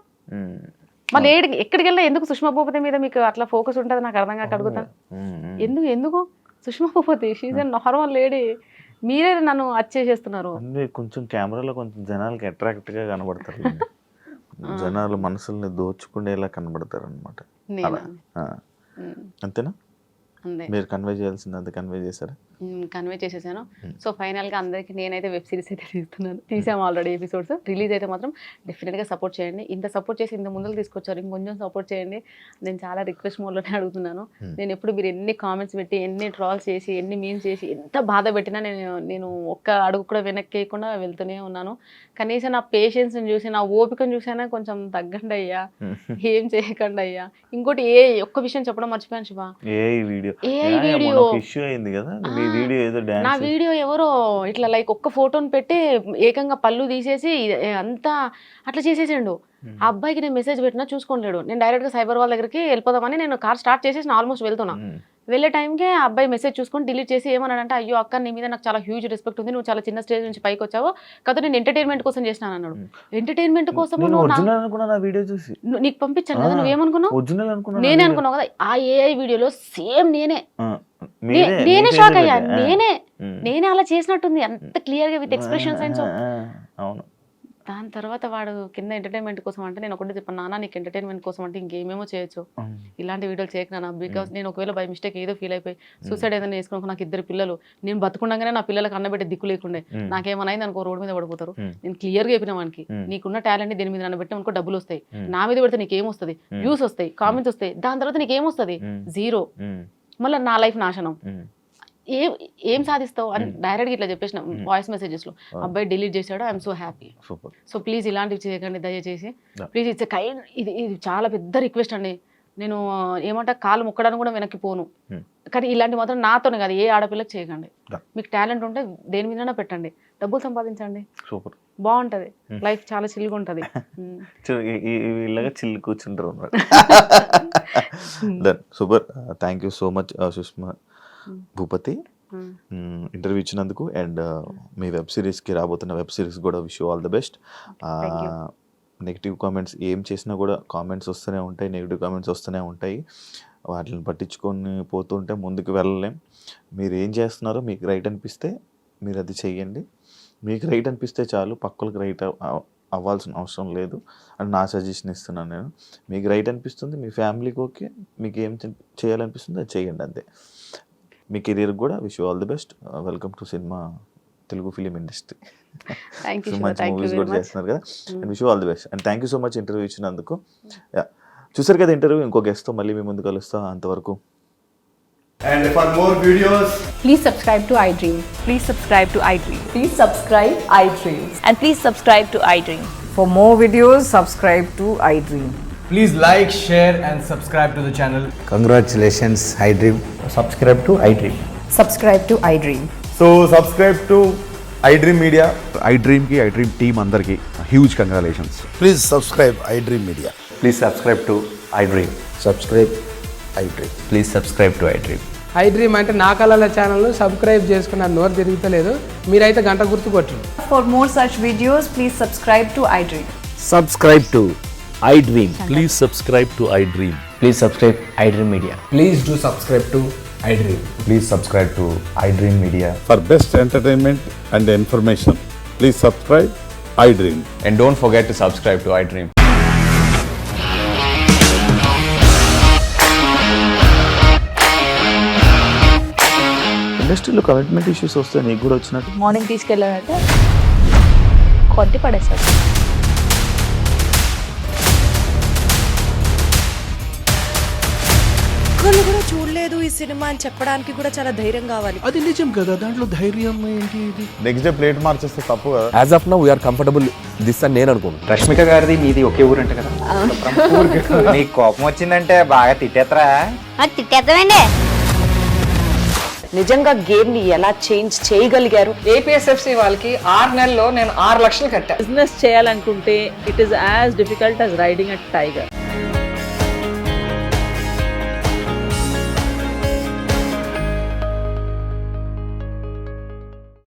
మళ్ళీ ఎక్కడికి వెళ్ళినా ఎందుకు సుష్మా భూపతి మీద మీకు అట్లా ఫోకస్ ఉంటుంది నాకు అర్థం కాక అడుగుతా, ఎందుకు Sushma Bhupathi she's a normal lady, మీరే నన్ను చేసేస్తున్నారు. కొంచెం కెమెరాలో కొంచెం జనాలకి అట్రాక్ట్ గా కనబడతారు, జనాలు మనసుల్ని దోచుకునేలా కనబడతారు అనమాట. అంతేనా? మీరు కన్వే చేయాల్సింది అంత కన్వే చేశారా? కన్వే చేసేసాను. సో ఫైనల్గా అందరికీ నేనైతే వెబ్ సిరీస్ అయితే తీసాము ఆల్రెడీ ఎపిసోడ్స్. రిలీజ్ అయితే మాత్రం డెఫినెట్గా సపోర్ట్ చేయండి. ఇంత సపోర్ట్ చేసి ఇంత ముందుకు తీసుకొచ్చారు, ఇంకొంచెం సపోర్ట్ చేయండి. నేను చాలా రిక్వెస్ట్ మోడ్లోనే అడుగుతున్నాను. నేను ఎప్పుడు మీరు ఎన్ని కామెంట్స్ పెట్టి, ఎన్ని ట్రాల్స్ చేసి, ఎన్ని మీమ్స్ చేసి, ఎంత బాధ పెట్టినా నేను ఒక్క అడుగు కూడా వెనక్కేయకుండా వెళ్తూనే ఉన్నాను. కనీసం నా పేషెన్స్ని చూసి, నా ఓపికను చూసైనా కొంచెం తగ్గండి అయ్యా, ఏం చేయకండి అయ్యా. ఇంకోటి ఒక్క విషయం చెప్పడం మర్చిపోయాను Shiva, video AI video. Issue అయింది కదా మీ వీడియో ఏదో నా డాన్స్ వీడియో ఎవరో ఇట్లా లైక్ ఒక్క ఫోటోని పెట్టి ఏకంగా పళ్ళు తీసేసి అంతా అట్లా చేసేసిండు. ఆ అబ్బాయికి నేను మెసేజ్ పెట్టినా చూసుకోలేడు. నేను డైరెక్ట్ గా సైబర్ వాళ్ళ దగ్గరికి వెళ్ళిపోదామని నేను కార్ స్టార్ట్ చేసేసి ఆల్మోస్ట్ వెళ్తున్నా. వెళ్ళే టైంకి ఆ అబ్బాయి మెసేజ్ చూసుకొని డిలీట్ చేసి ఏమన్నాడంటే, అయ్యో అక్క నీ మీద నాకు చాలా హ్యూజ్ రెస్పెక్ట్ ఉంది, నువ్వు చాలా చిన్న స్టేజ్ నుంచి పైకి వచ్చావు కదా, నేను ఎంటర్టైన్మెంట్ కోసం చేసినాను అన్నాడు. ఎంటర్టైన్మెంట్ కోసం ఒరిజినల్ అనుకున్నా నా వీడియో చూసి నీకు పంపించాను కదా, నువ్వేమనుకున్నావు? ఒరిజినల్ అనుకున్నా నేనే అనుకున్నావు కదా. ఆ AI వీడియోలో సేమ్ నేనే షాక్ అయ్యా. నేనే అలా చేసినట్టుంది, అంత క్లియర్ గా విత్ ఎక్స్ప్రెషన్స్ అండ్ సో. అవును. దాని తర్వాత వాడు కింద ఎంటర్టైన్మెంట్ కోసం అంటే నేను ఒకటి చెప్పాను, నాన్న నీకు ఎంటర్టైన్మెంట్ కోసం అంటే ఇంకేమేమో చేయొచ్చు, ఇలాంటి వీడియోలు చేయకనా, బికాస్ నేను ఒకవేళ బై మిస్టేక్ ఏదో ఫీల్ అయిపోయి సూసైడ్ ఏదైనా వేసుకున్నాక నాకు 2 పిల్లలు, నేను బతుకుండగానే నా పిల్లలకు అన్నబెట్టే దిక్కు లేకుండే, నాకేమైనా అయింది అనుకో రోడ్డు మీద పడిపోతారు. నేను క్లియర్ గా చెప్పిన వానికి, నీకున్న టాలెంట్ దేని మీద నన్ను పెట్టిన అనుకో డబ్బులు వస్తాయి, నా మీద పెడితే నీకేమొస్తుంది, వ్యూస్ వస్తాయి, కామెంట్స్ వస్తాయి, దాని తర్వాత నీకేమొస్తుంది, 0. మళ్ళీ నా లైఫ్ నాశనం. ఏం సాధిస్తావు అని డైరెక్ట్గా ఇట్లా చెప్పేసిన వాయిస్ మెసేజెస్ లో. అబ్బాయి డిలీట్ చేశాడు. I'm so happy. So please ఇలాంటివి చేయకండి దయచేసి, ప్లీజ్. ఇట్స్ కైండ్, ఇది చాలా పెద్ద రిక్వెస్ట్ అండి. నేను ఏమంటా కాలు మొక్కడానికి కూడా వెనక్కి పోను, కానీ ఇలాంటి మాత్రం నాతోనే కాదు, ఏ ఆడపిల్లకి చేయకండి. మీకు టాలెంట్ ఉంటే దేని మీదైనా పెట్టండి, డబ్బులు సంపాదించండి, బాగుంటది లైఫ్, చాలా చిల్లుగా ఉంటది. వీళ్ళగా చిల్లు కూర్చుంటారు. Super, thank you so much Sushma Bhupathi interview ఇచ్చినందుకు. అండ్ మీ వెబ్ సిరీస్కి రాబోతున్న వెబ్ సిరీస్ కూడా wish you all the best. Negative comments ఏం చేసినా కూడా కామెంట్స్ వస్తూనే ఉంటాయి, నెగిటివ్ కామెంట్స్ వస్తూనే ఉంటాయి. వాటిని పట్టించుకొని పోతుంటే ముందుకు వెళ్ళలేం. మీరు ఏం చేస్తున్నారో మీకు రైట్ అనిపిస్తే మీరు అది చెయ్యండి. మీకు రైట్ అనిపిస్తే చాలు, పక్కలకు రైట్ అవ్వాల్సిన అవసరం లేదు అని నా సజెషన్ ఇస్తున్నాను నేను. మీకు రైట్ అనిపిస్తుంది, మీ ఫ్యామిలీకి ఓకే, మీకు ఏం చేయాలనిపిస్తుంది అది చేయండి అంతే. మీ కెరీర్ కూడా wish you all the best. Welcome to cinema Telugu film industry. మంచి మూవీస్ కూడా చేస్తున్నారు కదా, and wish you all the best. And thank you so much interview ఇచ్చినందుకు. చూసారు కదా ఇంటర్వ్యూ, ఇంకో గెస్ట్తో మళ్ళీ మీ ముందు కలుస్తా. అంతవరకు. And for more videos, please subscribe to iDream. Please subscribe to iDream. Please subscribe iDream. And please subscribe to iDream. For more videos, subscribe to iDream. please like, share and subscribe to the channel. Congratulations, iDream. Subscribe to iDream. Subscribe to iDream. So subscribe to iDream Media. iDream ki iDream team andarki huge congratulations. Please subscribe iDream Media. Please subscribe to iDream. Subscribe iDream. Please subscribe to iDream. iDream అంటే నా కళల channel subscribe చేసుకున్న నోరు తిరుగుతలేదు, మీరైతే గంట గుర్తు కొట్టండి. For more such videos, please subscribe to iDream. Subscribe to iDream. Please subscribe to iDream. Please subscribe iDream Media. Please do subscribe to iDream. Please subscribe to iDream Media. For best entertainment and information, please subscribe iDream. And don't forget to subscribe to iDream. ఇండస్ట్రీలో commitment issues వస్తే నీకు కూడా వచ్చినట్టు morning తీసుకెళ్ళారంటే కొట్టి పడేస్తారు. ఒక్కళ్ళు కూడా చూడలేదు ఈ సినిమా అని చెప్పడానికి కూడా చాలా ధైర్యం కావాలి. అది నిజం కదా, దాంట్లో ధైర్యం ఏంటి? ఇది నెక్స్ట్ డే ప్లేట్ మార్చేస్తే తప్పు కదా. As of now we are comfortable this అని నేను అనుకోను. రష్మిక గారిది మీది ఒకే ఊరు అంట కదా. నీకు కోపం వచ్చిందంటే బాగా తిట్టేత్తరా? తిట్టేద్దామండి. నిజంగా గేమ్ ని ఎలా చేంజ్ చేయగలిగారు? APSFC వాళ్ళకి 6 నెలల్లో నేను 6 లక్షలు కట్టా. బిజినెస్ చేయాలనుకుంటే it is as difficult as riding a tiger.